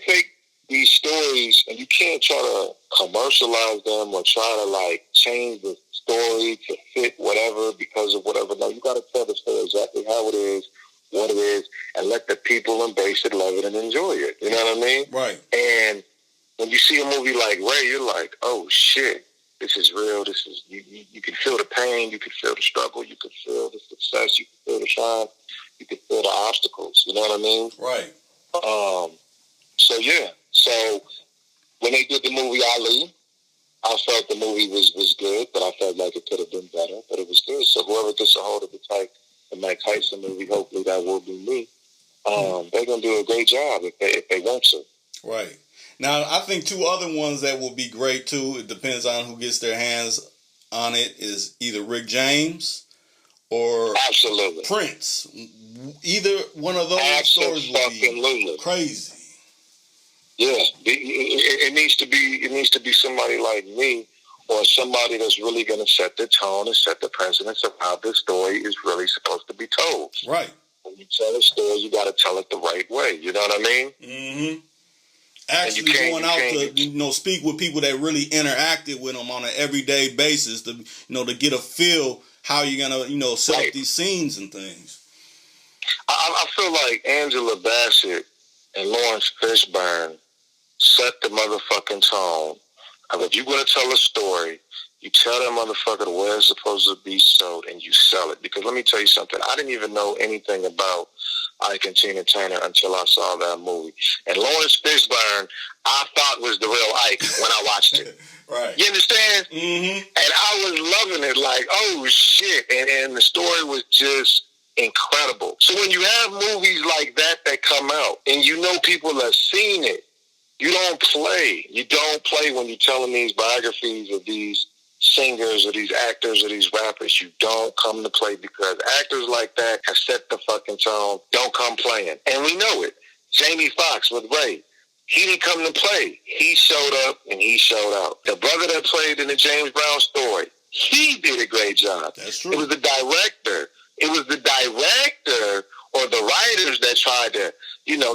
take these stories and you can't try to commercialize them or try to like change the story to fit whatever because of whatever. No, you got to tell the story exactly how it is, what it is, and let the people embrace it, love it, and enjoy it. You know what I mean? Right. And when you see a movie like Ray, you're like, oh shit. This is real. This is you can feel the pain. You can feel the struggle. You can feel the success. You can feel the shine. You can feel the obstacles. You know what I mean? Right. So yeah. So when they did the movie Ali, I felt the movie was good, but I felt like it could have been better. But it was good. So whoever gets a hold of the Mike Tyson movie, hopefully that will be me. They're gonna do a great job if they want to. Right. Now, I think two other ones that will be great, too, it depends on who gets their hands on it, is either Rick James or Absolutely. Prince. Either one of those stories will be crazy. Yeah. It needs to be somebody like me or somebody that's really going to set the tone and set the precedence of how this story is really supposed to be told. Right. When you tell a story, you got to tell it the right way. You know what I mean? Mm-hmm. Actually going out to speak with people that really interacted with them on an everyday basis to to get a feel how you're gonna set up these scenes and things. I feel like Angela Bassett and Lawrence Fishburne set the motherfucking tone. If you're gonna tell a story, you tell that motherfucker the way it's supposed to be sold and you sell it. Because let me tell you something, I didn't even know anything about Ike and Tina Turner until I saw that movie. And Lawrence Fishburne, I thought was the real Ike when I watched it. Right. You understand? Mm-hmm. And I was loving it like, oh, shit. And the story was just incredible. So when you have movies like that come out and people have seen it, you don't play. You don't play when you're telling these biographies of these singers or these actors or these rappers. You don't come to play because actors like that have set the fucking tone. Don't come playing. And we know it. Jamie Foxx with Ray. He didn't come to play. He showed up and he showed out. The brother that played in the James Brown story, he did a great job. That's true. It was the director. Or the writers that tried to,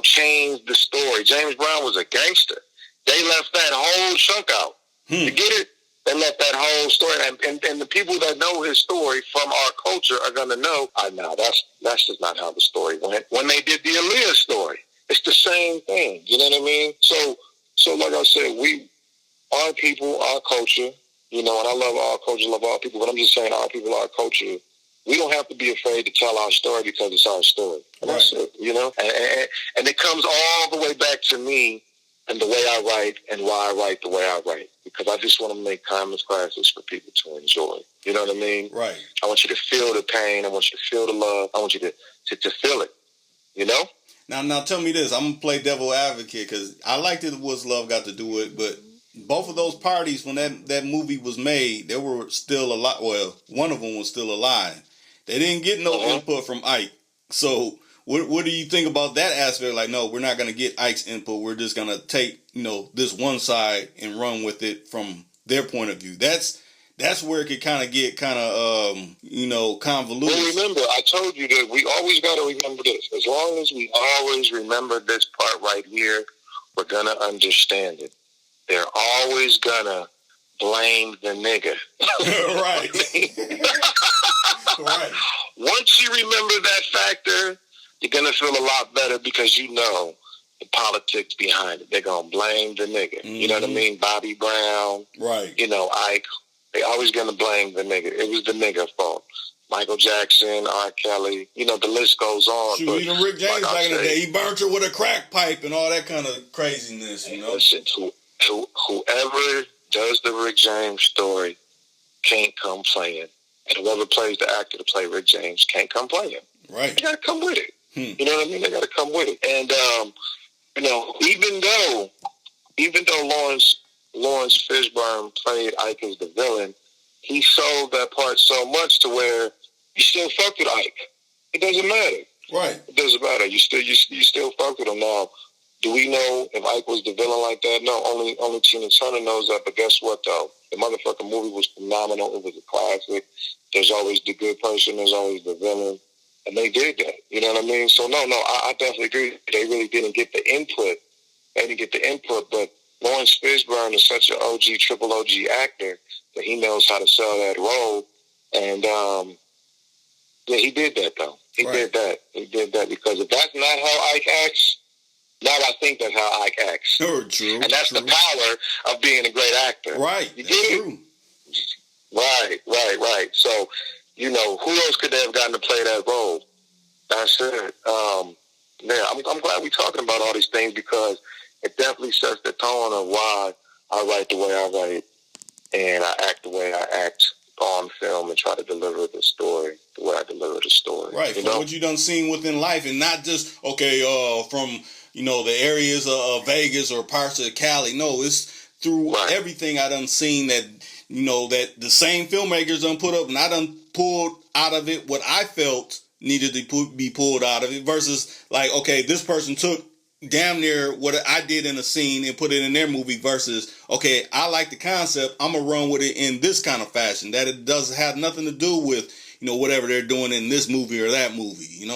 change the story. James Brown was a gangster. They left that whole chunk out. You get it? They left that whole story, and the people that know his story from our culture are gonna know. No, that's just not how the story went. When they did the Aaliyah story, it's the same thing. You know what I mean? So like I said, our people, our culture, and I love our culture, love our people, but I'm just saying our people, our culture, we don't have to be afraid to tell our story because it's our story. And right. That's it, and it comes all the way back to me and the way I write and why I write the way I write. Because I just want to make timeless classics for people to enjoy. You know what I mean? Right. I want you to feel the pain. I want you to feel the love. I want you to feel it, Now tell me this. I'm going to play devil advocate because I liked it. What's Love Got to Do with it, but both of those parties, when that movie was made, they were still alive. Well, one of them was still alive. They didn't get no input from Ike. So what do you think about that aspect? Like, no, we're not going to get Ike's input. We're just going to take, this one side and run with it from their point of view. That's where it could kind of get convoluted. Well, remember, I told you that we always got to remember this. As long as we always remember this part right here, we're going to understand it. They're always going to blame the nigga. Right. Right. Once you remember that factor, you're going to feel a lot better because you know the politics behind it. They're going to blame the nigga. Mm-hmm. You know what I mean? Bobby Brown. Right. Ike. They always going to blame the nigga. It was the nigga's fault. Michael Jackson, R.Kelly. The list goes on. Shoot, even Rick James back in the day, he burnt her with a crack pipe and all that kind of craziness, Listen, whoever does the Rick James story can't come playing. And whoever plays the actor to play Rick James can't come playing. Right. They got to come with it. You know what I mean? They got to come with it. And, even though Lawrence Fishburne played Ike as the villain, he sold that part so much to where you still fucked with Ike. It doesn't matter. Right. It doesn't matter. You still fucked with him. Now, do we know if Ike was the villain like that? No, only Tina Turner knows that. But guess what, though? The motherfucking movie was phenomenal. It was a classic. There's always the good person. There's always the villain. And they did that. You know what I mean? So, no, I definitely agree. They really didn't get the input. They didn't get the input, but Lawrence Fishburne is such an triple OG actor that he knows how to sell that role. And, he did that, though. He did that because if that's not how Ike acts, now I think that's how Ike acts. True. And that's the power of being a great actor. Right. You get it? True. Right. So, who else could they have gotten to play that role? That's it. I'm glad we're talking about all these things because it definitely sets the tone of why I write the way I write and I act the way I act on film and try to deliver the story the way I deliver the story. Right. From what you done seen within life and not just, from, the areas of Vegas or parts of Cali. No, it's through everything I done seen that, that the same filmmakers done put up and I done pulled out of it what I felt needed to be pulled out of it versus like, okay, this person took damn near what I did in a scene and put it in their movie versus, okay, I like the concept. I'm going to run with it in this kind of fashion that it does have nothing to do with, whatever they're doing in this movie or that movie, And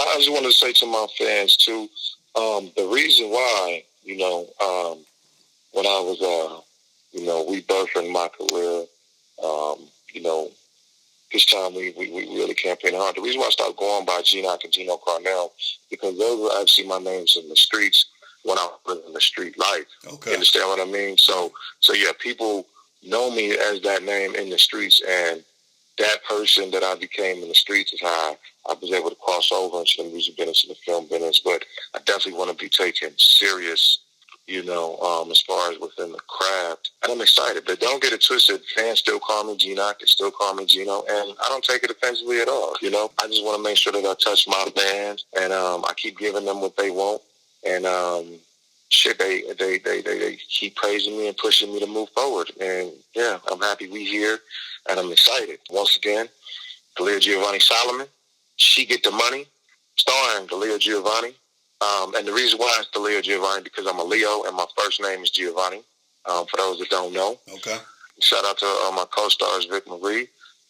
I just wanted to say to my fans too, the reason why, when I was, rebirthing my career, this time we really campaigned hard. The reason why I started going by G-Knock and Gino Carnell, because those were actually my names in the streets when I was in the street life. Okay. You understand what I mean? So yeah, people know me as that name in the streets, and that person that I became in the streets is how I was able to cross over into the music business and the film business. But I definitely want to be taken serious, as far as within the craft. And I'm excited, but don't get it twisted. Fans still call me G-Knock. They still call me Gino, and I don't take it offensively at all. I just want to make sure that I touch my fans, and I keep giving them what they want. And they keep praising me and pushing me to move forward. And yeah, I'm happy we here, and I'm excited. Once again, DaLeo Giovanni Solomon, She Get the Money, starring DaLeo Giovanni. And the reason why it's DaLeo Giovanni because I'm a Leo and my first name is Giovanni. For those that don't know. Okay. Shout out to my co-stars Vic Marie.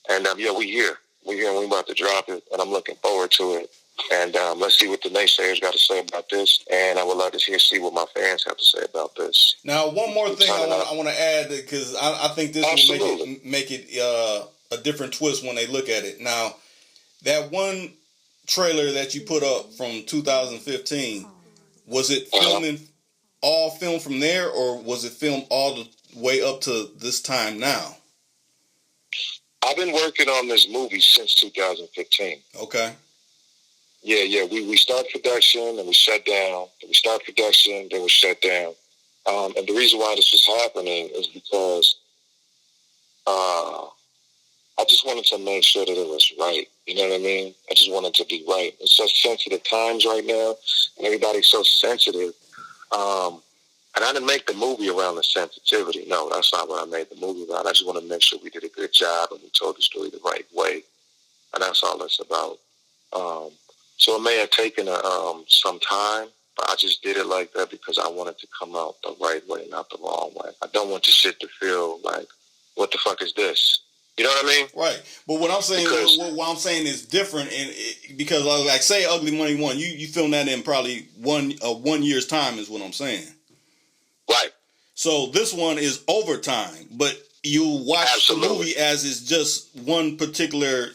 And we here. We here and we about to drop it, and I'm looking forward to it. And let's see what the naysayers got to say about this. And I would love to see what my fans have to say about this. Now, one more thing I want to add, because I think this will make it a different twist when they look at it. Now, that one trailer that you put up from 2015, was it all filmed from there, or was it filmed all the way up to this time now? I've been working on this movie since 2015. Okay. Yeah. We start production and we shut down. We start production, then we shut down. And the reason why this was happening is because I just wanted to make sure that it was right. You know what I mean? I just wanted to be right. It's such sensitive times right now, and everybody's so sensitive. And I didn't make the movie around the sensitivity. No, that's not what I made the movie about. I just want to make sure we did a good job and we told the story the right way. And that's all it's about. So it may have taken some time, but I just did it like that because I wanted to come out the right way, not the wrong way. I don't want the shit to feel like, what the fuck is this? You know what I mean? Right. But what I'm saying, what I'm saying is different, because like say Ugly Money 1, you filmed that in probably 1 year's time is what I'm saying. Right. So this one is overtime, but you watch the movie as it's just one particular,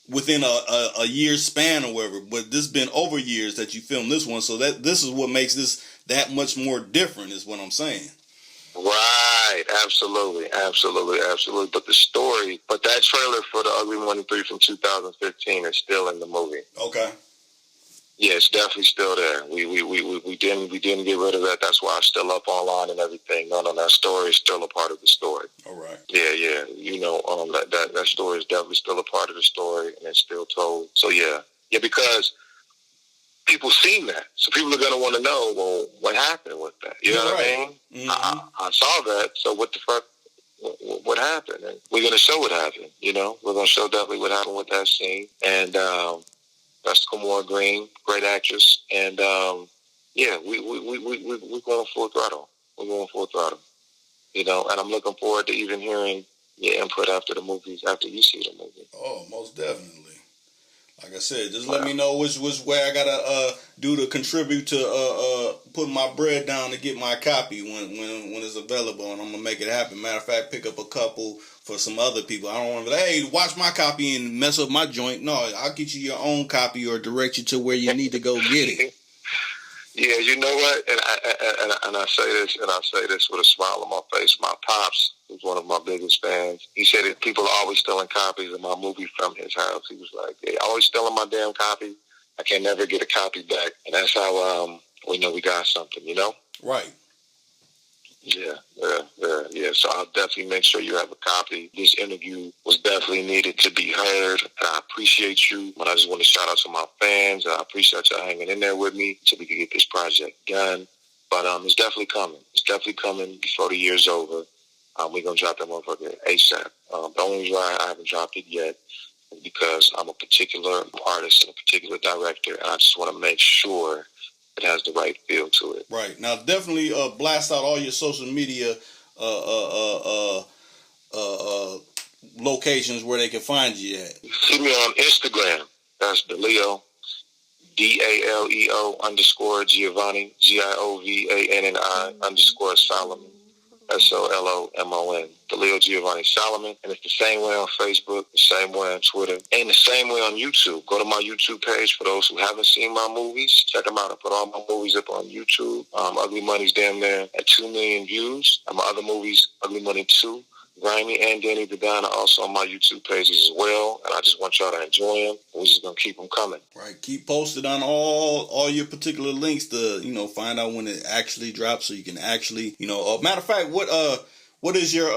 within a year span or whatever. But this has been over years that you filmed this one, so that this is what makes this that much more different is what I'm saying. Right, absolutely. But that trailer for the Ugly Money 3 from 2015 is still in the movie. Okay. Yeah, it's definitely still there. We didn't get rid of that. That's why it's still up online and everything. No, that story is still a part of the story. All right. Yeah. That story is definitely still a part of the story, and it's still told. So yeah, because people seen that, so people are gonna want to know, well, what happened with that? You know what I mean? Mm-hmm. I saw that. So what the fuck? What happened? And we're gonna show what happened. We're gonna show definitely what happened with that scene, and. That's Kamora Green, great actress, and we're going full throttle. We're going full throttle, and I'm looking forward to even hearing your input after the movies, after you see the movie. Oh, most definitely. Like I said, just let me know which way I gotta do to contribute to put my bread down to get my copy when it's available, and I'm gonna make it happen. Matter of fact, pick up a couple for some other people. I don't want to be like, hey, watch my copy and mess up my joint. No, I'll get you your own copy or direct you to where you need to go get it. Yeah, you know what? And I say this with a smile on my face. My pops, who's one of my biggest fans, he said that people are always stealing copies of my movie from his house. He was like, they always stealing my damn copy. I can never get a copy back. And that's how we know we got something, Right. Yeah. So I'll definitely make sure you have a copy. This interview was definitely needed to be heard, and I appreciate you. But I just want to shout out to my fans. I appreciate y'all hanging in there with me so we can get this project done. But it's definitely coming. It's definitely coming before the year's over. We're going to drop that motherfucker ASAP. The only reason why I haven't dropped it yet is because I'm a particular artist and a particular director, and I just want to make sure it has the right feel to it. Right. Now, definitely blast out all your social media locations where they can find you at. See me on Instagram. That's DaLeo, DaLeo _Giovanni, GIOVANNI _Solomon, SOLOMON. DaLeo Giovanni Solomon. And it's the same way on Facebook, the same way on Twitter, and the same way on YouTube. Go to my YouTube page for those who haven't seen my movies. Check them out. I put all my movies up on YouTube. Ugly Money's damn there at 2 million views. And my other movies, Ugly Money 2, Grimy, and Danny Vidana, are also on my YouTube pages as well. And I just want y'all to enjoy them. We're just going to keep them coming. Right. Keep posted on all your particular links to, find out when it actually drops so you can actually, matter of fact, what is your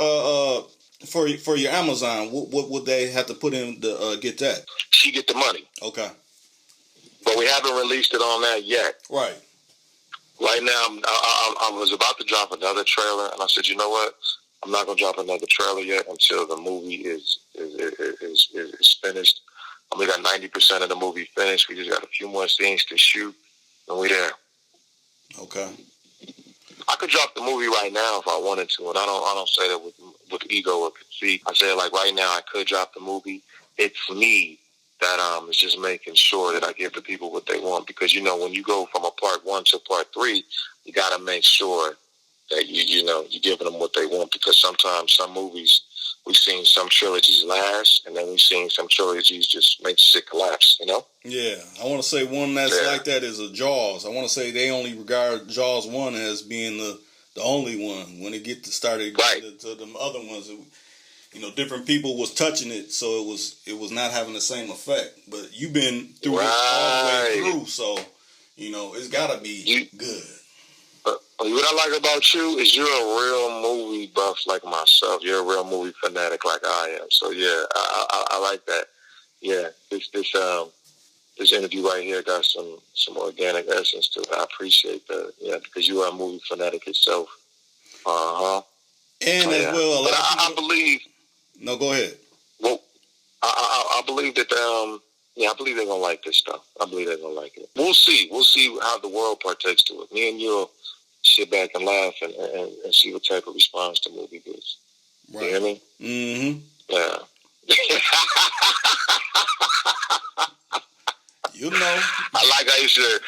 for your Amazon? What would they have to put in to get that? She get the money. Okay. But we haven't released it on that yet. Right. Right now, I was about to drop another trailer, and I said, you know what? I'm not gonna drop another trailer yet until the movie is finished. We got 90% of the movie finished. We just got a few more scenes to shoot, and we're there. Okay. I could drop the movie right now if I wanted to, and I don't say that with ego or conceit. I say like right now I could drop the movie. It's me that is just making sure that I give the people what they want. Because, you know, when you go from a part 1 to part 3, you got to make sure that you're giving them what they want. Because sometimes some movies, we've seen some trilogies last, and then we've seen some trilogies just make shit collapse, you know? Yeah, I want to say one that's like that is a Jaws. I want to say they only regard Jaws 1 as being the only one. When it get to started to the other ones, you know, different people was touching it, so it was not having the same effect. But you've been through it all the way through, so you know it's gotta be good. What I like about you is you're a real movie buff like myself. You're a real movie fanatic like I am. So yeah, I like that. Yeah, this interview right here got some organic essence to it. I appreciate that. Yeah, because you are a movie fanatic yourself. And as well, but I believe. No, go ahead. Well, I believe that I believe they're gonna like this stuff. I believe they're gonna like it. We'll see. We'll see how the world partakes to it. Me and you'll sit back and laugh and see what type of response the movie gets. Right. You hear me? Mm-hmm. Yeah. You know. I like how you said,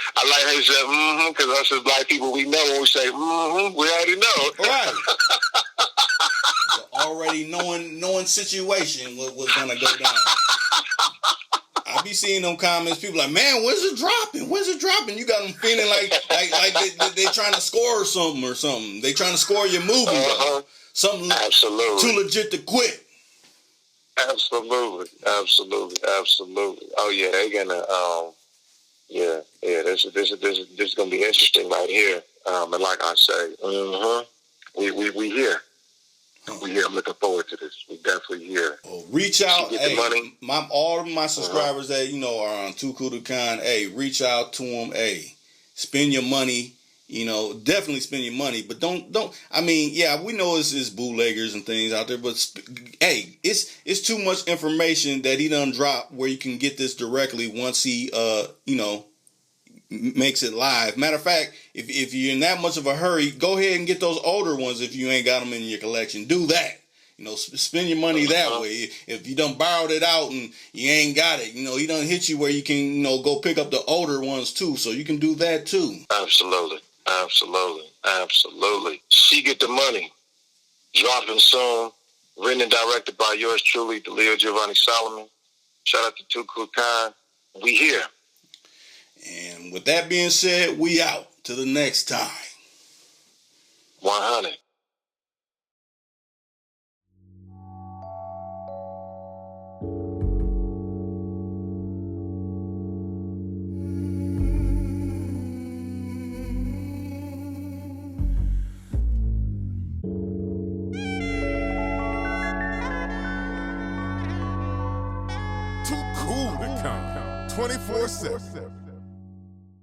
mm-hmm, because us as black people, we know when we say, mm-hmm, we already know. Right. So already knowing situation was gonna go down. I be seeing them comments, people like, man, when's it dropping? When's it dropping? You got them feeling like they trying to score something or something. They trying to score your movie. Something too legit to quit. Absolutely. Oh yeah, they're gonna this is gonna be interesting right here. And like I say, we here. We here. I'm looking forward to this. We definitely here. Well, reach out. Hey, all of my subscribers that are on Too Cool to Con. Hey, reach out to them. Hey, spend your money. You know, definitely spend your money, but don't. I mean, yeah, we know it's bootleggers and things out there, but hey, it's too much information that he done dropped where you can get this directly once he makes it live. Matter of fact, if you're in that much of a hurry, go ahead and get those older ones if you ain't got them in your collection. Do that. You know, spend your money that way. If you done borrowed it out and you ain't got it, you know, he done hit you where you can, go pick up the older ones too. So you can do that too. Absolutely. She Get the Money. Dropping soon. Written and directed by yours truly, DaLeo Giovanni Solomon. Shout out to Too Cool Con. We here. And with that being said, we out. Till the next time. 100. Too cool to count. 24/7.